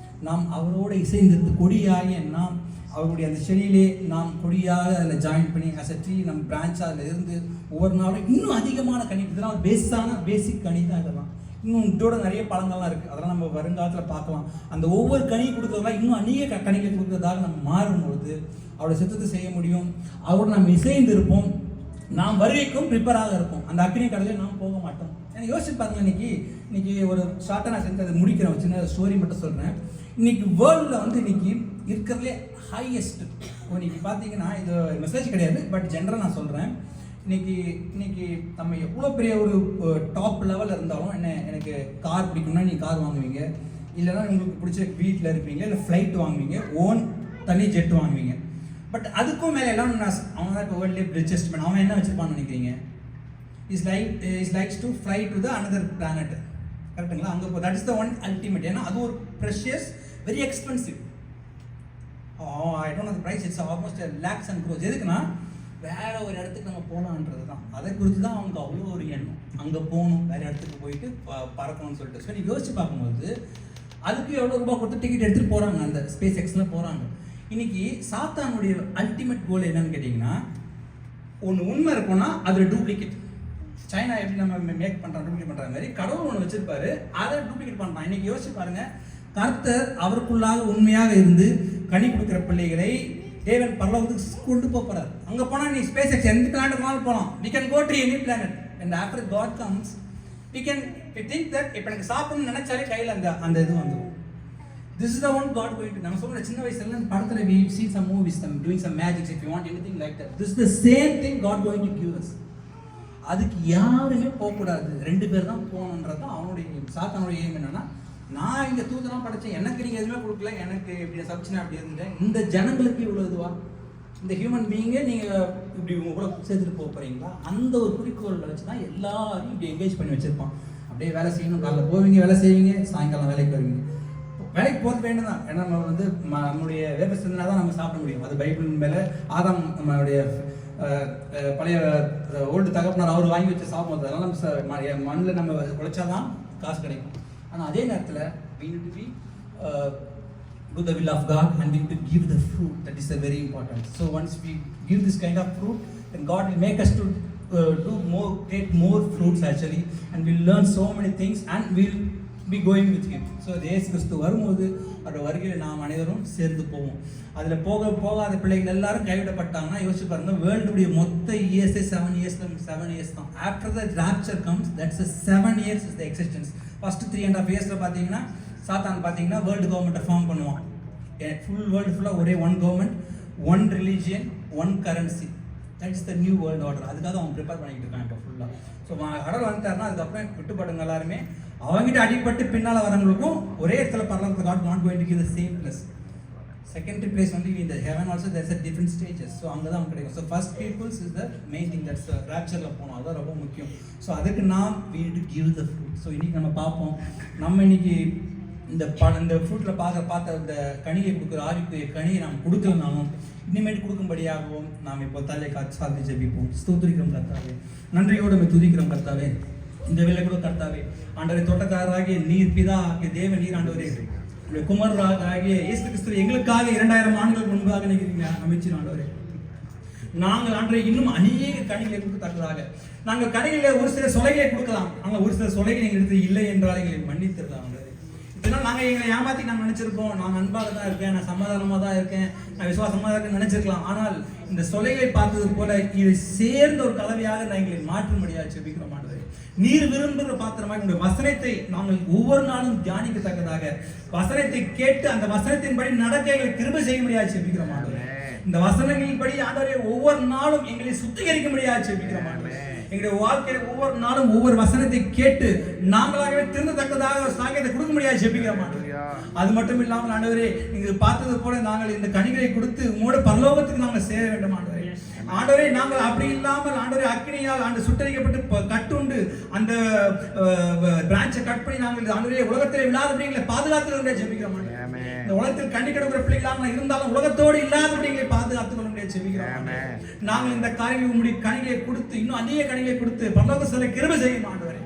நாம் அவரோட இசைந்திருந்து கொடியாகி நாம் அவருடைய அந்த செடியிலே நாம் கொடியாக அதில் ஜாயின் பண்ணி அஸ் அ ட்ரீ நம்ம பிரான்ச் அதில் இருந்து ஒவ்வொரு நாளும் இன்னும் அதிகமான கனி. இதெல்லாம் பேசிக் கனி தான். இதெல்லாம் இன்னும் இதோட நிறைய பழங்கள்லாம் இருக்குது, அதெல்லாம் நம்ம வருங்காலத்தில் பார்க்கலாம். அந்த ஒவ்வொரு கனி கொடுக்குறதெல்லாம் இன்னும் அநேக கனிகளை கொடுக்குறதாக நம்ம மாறும்பொழுது அவருடைய சித்தத்தை செய்ய முடியும். அவரோட நம்ம இசைந்து இருப்போம், நாம் வருகைக்கும் ப்ரிப்பேராக இருப்போம். அந்த அக்னி கடலில் நாம் போக மாட்டோம். எனக்கு யோசிச்சு பாருங்க, இன்னைக்கு ஒரு ஷார்ட்டாக நான் செஞ்சு அதை முடிக்கிறேன், சின்ன ஸ்டோரி மட்டும் சொல்கிறேன். இன்னைக்கு வேர்ல்டில் வந்து இன்னைக்கு இருக்கிறதுலே ஹையஸ்ட், இன்னைக்கு பார்த்தீங்கன்னா இது மெசேஜ் கிடையாது பட் ஜென்ரல் நான் சொல்கிறேன். இன்னைக்கு நம்ம எவ்வளோ பெரிய ஒரு டாப் லெவலில் இருந்தாலும் எனக்கு கார் பிடிக்கும்னா நீங்கள் கார் வாங்குவீங்க, இல்லைன்னா உங்களுக்கு பிடிச்ச வீட்டில் இருப்பீங்க, இல்லை ஃப்ளைட் வாங்குவீங்க, ஓன் தனி ஜெட் வாங்குவீங்க. பட் அதுக்கும் மேலே எல்லாம் அவன் தான் இப்போ வேர்ல்ட்லேயே ரிச்சஸ்ட் மேன். அவன் என்ன வச்சுருப்பான்னு நினைக்கிறீங்க? Is likes to fly to the another planet. கரெக்டுங்களா? அங்கே that is the one ultimate. ஏன்னா அது ஒரு precious, very expensive. I don't know the price, it's almost lakhs and crores. எதுக்குன்னா வேற ஒரு இடத்துக்கு நம்ம போகலான்றது தான். அதை குறித்து தான் அவங்க அவ்வளோ ஒரு எண்ணம், அங்கே போகணும், வேற இடத்துக்கு போயிட்டு பறக்கணும்னு சொல்லிட்டு. ஸோ நீங்கள் யோசிச்சு பார்க்கும்போது அதுக்கு எவ்வளோ ரூபா கொடுத்து டிக்கெட் எடுத்துகிட்டு போகிறாங்க, அந்த ஸ்பேஸ் எக்ஸில் போகிறாங்க. இன்னைக்கு சாத்தானுடைய அல்டிமேட் கோல் என்னன்னு கேட்டிங்கன்னா, ஒன்று உண்மை இருக்கும்னா அதில் டூப்ளிகேட். சைனா எப்படி நம்ம மேக் பண்ணுறோம், டூப்ளிகேட் பண்ணுற மாதிரி கடவுள் ஒன்று வச்சிருப்பாரு, அதை டூப்ளிகேட் பண்ணுறான். இன்னைக்கு யோசிச்சு பாருங்க, கர்த்தர் அவருக்குள்ளாக உண்மையாக இருந்து கனி கொடுக்குற பிள்ளைகளை தேவன் பரலோகத்துக்கு கொண்டு போகிறார். அங்கே போனால் நீ ஸ்பேஸ் எக்ஸ் எந்த பிளானட்டுக்குனாலும் போகலாம். we can go to any planet and after God comes we think that இப்போ எனக்கு சாப்பிடணும்னு நினைச்சாலே கையில் அந்த இது வந்துடும். This is the one God going to. நம்ம சொல்ற சின்ன வயசுல இந்த படத்துல we see some movies, some doing some magics, if you want anything like that. This is the same thing God going to give us. அதுக்கு யாருமே போகக்கூடாது, 2 பேர் தான் போகணுன்றது அவனுடைய சாத்தானுடைய எய்ம். என்னன்னா, நான் இங்கே தூதெல்லாம் படைச்சேன், எனக்கு நீங்கள் எதுவுமே கொடுக்கல, எனக்கு இப்படி சப்ஷனா அப்படி இருந்துட்டேன், இந்த ஜனங்களுக்கு இவ்வளோ இதுவா, இந்த ஹியூமன் பீயிங்கே நீங்கள் இப்படி உங்க கூட சேர்த்துட்டு போக போகிறீங்களா? அந்த ஒரு குறிக்கோளில் வச்சு தான் எல்லாரையும் இப்படி என்கேஜ் பண்ணி வச்சுருப்பான். அப்படியே வேலை செய்யணும், காலைல போவீங்க, வேலை செய்வீங்க, சாயங்காலம் வேலைக்கு வருவீங்க. வேலைக்கு போகிறது வேண்டும் தான், ஏன்னா நம்ம வந்து நம்மளுடைய வேலை செஞ்சா தான் நம்ம சாப்பிட முடியும். அது பைபிள் மேலே ஆதாம் நம்மளுடைய பழைய ஓல்டு தகப்பனார் அவர் வாங்கி வச்சு சாப்பிடும்போது அதெல்லாம் நம்ம மண்ணில் நம்ம உழைச்சாதான் காசு கிடைக்கும். ஆனால் அதே நேரத்தில் we need to be do the will of God and we need to give the fruit. That is very important. So once we give this kind of fruit, then God will make us to take more fruits actually, and we'll learn so many things and we'll be going with him. So இயேசு கிறிஸ்து வரும்போது அவருடைய வருகையில் நாம் அனைவரும் சேர்ந்து போவோம். அதில் போகாத பிள்ளைகள் எல்லாரும் கைவிடப்பட்டாங்கன்னா யோசிச்சு பாருங்க, வேர்ல்டுடைய மொத்த இயர்ஸே 7 இயர்ஸ் தான். After the rapture comes, that's 7 years is the existence. First 3.5 yearsல பார்த்தீங்கன்னா சாத்தான் பார்த்தீங்கன்னா வேர்ல்டு கவர்மெண்ட்டை ஃபார்ம் பண்ணுவான். ஃபுல் வேர்ல்டு ஃபுல்லாக ஒரே one government, one religion, one currency. That is the new world order. அதுக்காக அவங்க ப்ரிப்பேர் பண்ணிக்கிட்டு இருக்காங்க இப்போ ஃபுல்லாக. ஸோ கடவுள் வந்துட்டாருன்னா அதுக்கப்புறம் விட்டுப்படுங்க எல்லாருமே. அவங்ககிட்ட அடிப்பட்டு பின்னால் வரவங்களுக்கும் ஒரே இடத்துல பரலோகத்தில் God not going to give the same place. Secondary place only in the heaven also there's a different stages. So அங்கே தான் கிடைக்கும். So first peoples is the main thing, that's ராப்சரில் போகணும், அதுதான் ரொம்ப முக்கியம். ஸோ அதுக்கு நாம் we need to give the fruit. So இன்னைக்கு நம்ம பார்ப்போம், நம்ம இன்னைக்கு இந்த ஃப்ரூட்டில் பார்த்த இந்த கனியை கொடுக்குற ஆவிக்குரிய கனியை நாம் கொடுக்கலனாலும் இனிமேல் கொடுக்கும்படியாகவும் நாம் இப்போ தலை சாத்தி ஜெபிப்போம். ஸ்தோத்திரிக்கிறோம் கர்த்தாவே, நன்றியோடு நம்ம துதிக்கிறோம் கர்த்தாவே. இந்த வேலை கூட கர்த்தாவே ஆண்டவரே, தோட்டக்காரராகிய நீர், பிதா ஆகிய தேவ நீர், ஆண்டவரே உடைய குமாரராகிய இயேசு கிறிஸ்து எங்களுக்காக 2000 ஆண்டுகளுக்கு முன்பாக நினைக்கிறீங்க அமைச்சு. ஆண்டவரே, நாங்கள் ஆண்டவரே இன்னும் அநேக கனிகளை கொடுக்கத்தக்கதாக நாங்கள் கனிகளில் ஒரு சில சொலைகளை கொடுக்கலாம், ஆனால் ஒரு சில சொலைகளை எங்கள் எடுத்து இல்லை என்றால் எங்களை மன்னித்திருக்கலாம். இதனால் நாங்கள் எங்களை ஏமாற்றி நாங்கள் நினச்சிருப்போம், நான் அன்பாக தான் இருக்கேன், நான் சமாதானமாக தான் இருக்கேன், நான் விசுவாசமாக தான் இருக்கேன்னு நினச்சிருக்கலாம். ஆனால் இந்த சொலைகளை பார்த்தது போல இதை சேர்ந்த ஒரு கலவையாக நான் எங்களை மாற்றும்படியாக செபிக்கிறோம். ஆண்டவரே, நீர் விரும்புகிற பாத்திரமாக உங்களுடைய வசனத்தை நாங்கள் ஒவ்வொரு நாளும் தியானிக்கத்தக்கதாக, வசனத்தை கேட்டு அந்த வசனத்தின்படி நடக்க எங்களை கிருபை செய்ய முடியாது செபிக்கிறோம். ஆண்டவரே, இந்த வசனங்களின்படி ஆண்டவரே ஒவ்வொரு நாளும் எங்களை சுத்திகரிக்க முடியாது ஜெபிக்கிறோம் ஆண்டவரே. எங்களுடைய வாழ்க்கையில ஒவ்வொரு நாளும் ஒவ்வொரு வசனத்தை கேட்டு நாங்களாகவே திருந்தத்தக்கதாக சாங்கியத்தை கொடுக்க முடியாது ஜெபிக்கிறோம் ஆண்டவரே. அது மட்டும் இல்லாமல் ஆண்டவரே நீங்க பார்த்தது போல நாங்கள் இந்த கனிகளை கொடுத்து உங்களோட பரலோகத்துக்கு நாங்கள் சேர வேண்டும் ஆண்டவரே. ஆண்டவரே நாங்கள் அப்படி இல்லாமல் ஆண்டவரே அக்கினியால் ஆண்டு சுட்டரிக்கப்பட்டு கட்டுண்டு அந்த பிரான்ச்சை கட் பண்ணி நாங்கள் ஆண்டவரே உலகத்தில் இல்லாதபடி எங்களை பாதுகாத்து ஜெபிக்கிறோம் ஆண்டவரே. இந்த உலகத்தில் கண்ணி கிடக்கிற பிள்ளைகளாக இருந்தாலும் உலகத்தோடு இல்லாதபடி எங்களை பாதுகாத்துக் கொள்ள முடியாது ஜெபிக்கிறோம். நாங்கள் இந்த காரியங்கள் உங்களுடைய கனிகளை கொடுத்து இன்னும் அதிக கனிகளை கொடுத்து பரலோக செல்ல கிருபை செய்யும் ஆண்டவரே.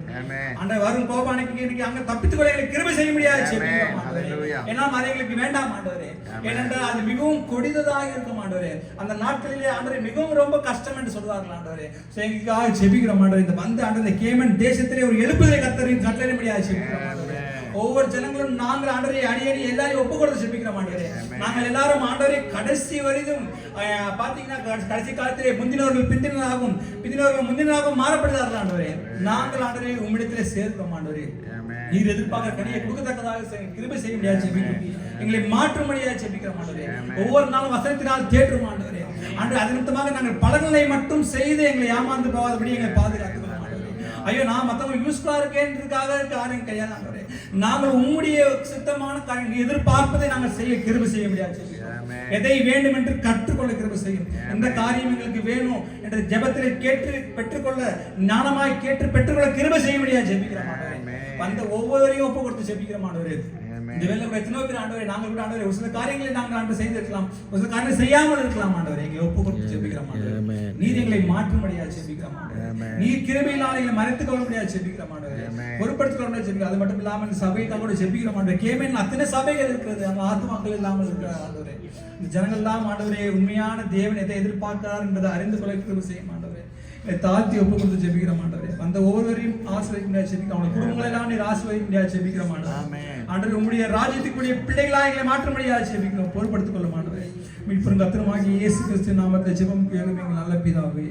அந்த வரும் கோபானைக்கு அங்க தப்பித்துக் கொள்ள எங்களுக்கு கிருபை செய்ய முடியாது ஜெபிக்கிறோம் ஆண்டவரே. ஏன்னா அது எங்களுக்கு வேண்டாம் ஆண்டவரே. ஏனென்றால் அது மிகவும் கொடிததாக இருக்கும் ஆண்டவரே. அந்த நாட்களிலே ஆண்டவரே மிகவும் ரொம்ப கஷ்டம் என்று சொல்வார்கள் ஆண்டவரே. எங்களுக்காக ஜெபிக்கிறோம் ஆண்டவரே. இந்த வந்து ஆண்டவரே இந்த கேமன் தேசத்திலே ஒரு எழுப்புதலை கட்டளை முடியாது ஜெபிக்கிறோம் ஆண்டவரே. ஒவ்வொரு ஜனங்களும் நாங்கள் ஆண்டவரே அடியடி எல்லாரையும் ஒப்பு கொடுத்து ஜெபிக்கிறோம் ஆண்டவரே. நாங்கள் எல்லாரும் ஆண்டவரே கடைசி வரைக்கும் பாத்தீங்கன்னா கடைசி காலத்திலே முந்தினவர்கள் பிந்தினராகவும் பிந்தினவர்கள் முந்தினராகவும் மாறப்படுகிறார்கள் ஆண்டவரே. நாங்கள் ஆண்டவரே உம்மிடத்திலே சேர்க்கிறோம் ஆண்டவரே. நீர் எதிர்பார்க்கிற கனியை கொடுக்கத்தக்கதாக கிருபை செய்ய முடியாது ஜெபிக்கிறோம். எங்களை மாற்றும்படியாக ஜெபிக்கிறோம் ஆண்டவரே. ஒவ்வொரு நாளும் வசனத்தினால் தேற்றும் ஆண்டவரே. ஆண்டவரே அது நிமித்தமாக நாங்கள் பலன்களை மட்டும் செய்து எங்களை ஏமாந்து போகாதபடி எங்களை பாதுகாத்துக்கிறோம். ஐயோ நான் மற்றவங்க யூஸ்ஃபுல்லா இருக்கேன்றதுக்காக காரியம் கிடையாது ஆண்டவரே. நாங்கள் உம்முடைய சித்தமான காரியம் எதிர்பார்ப்பதை நாங்கள் செய்ய கிருபை செய்ய முடியாது. எதை வேண்டும் என்று கற்றுக்கொள்ள கிருபை செய்யும். எந்த காரியம் எங்களுக்கு வேணும் என்ற ஜெபத்திலே கேட்டு பெற்றுக்கொள்ள ஞானமாய் கேட்டு பெற்றுக்கொள்ள கிருபை செய்ய முடியாது ஜெபிக்கிறோம் ஆண்டவரே. வந்த ஒவ்வொருவரையும் ஒப்பு கொடுத்து ஜெபிக்கிறோம் ஆண்டவரே. இந்த வேலை எத்தனையோ பேர் ஆண்டவரே நாங்கள் கூட ஆண்டவரே ஒரு சில காரியங்களை நாங்கள் ஆண்டு செய்திருக்கலாம், ஒரு சில காரியங்களை செய்யாமல் இருக்கலாம் ஆண்டவரே. எங்களை ஒப்பு கொடுத்து ஜெபிக்கிறோம் ஆண்டவரே. நீர் எங்களை மாற்றும்படியாக ஜெபிக்கிறோம் ஆண்டவரே. நீர் கிருபையினால் எங்களை மறைத்துக் கொள்ள முடியாது ஜெபிக்கிறோம் ஆண்டவரே. பொறுப்படுத்திக் கொள்ள முடியாது ஜெபிக்கிறோம். அது மட்டும் இல்லாமல் இந்த சபைக்காக கூட ஜெபிக்கிறோம் ஆண்டவரே. கேமேன் அத்தனை சபைகள் இருக்கிறது, அந்த ஆத்துமாக்கள் இல்லாமல் இருக்கிற ஆண்டவரே. இந்த ஜனங்கள் எல்லாம் ஆண்டவரே உண்மையான தேவன் எதை எதிர்பார்க்கிறார் என்பதை அறிந்து கொள்ள கிருபை செய்யும் ஆண்டவரே. தாழ்த்தி ஒப்பு கொடுத்து ஜெபிக்கிறோம் ஆண்டவரே. அந்த ஒவ்வொருவரையும் ஆசீர்வதிக்க முடியாது ஜெபிக்கிறோம். அவங்க குடும்பங்களை எல்லாம் நீர் ஆசீர்வதிக்க முடியாது ஜெபிக்கிறோம் ஆண்டவரே. ஆண்டவரே உம்முடைய ராஜ்யத்துக்குரிய பிள்ளைகளாக எங்களை மாற்ற முடியாது ஜெபிக்கிறோம். பொறுப்படுத்திக் கொள்ளும் ஆண்டவரே. மீட்பரும் கர்த்தருமாகிய இயேசு கிறிஸ்து நாமத்தில் ஜெபம் கேளும் எங்கள் நல்ல பிதாவே.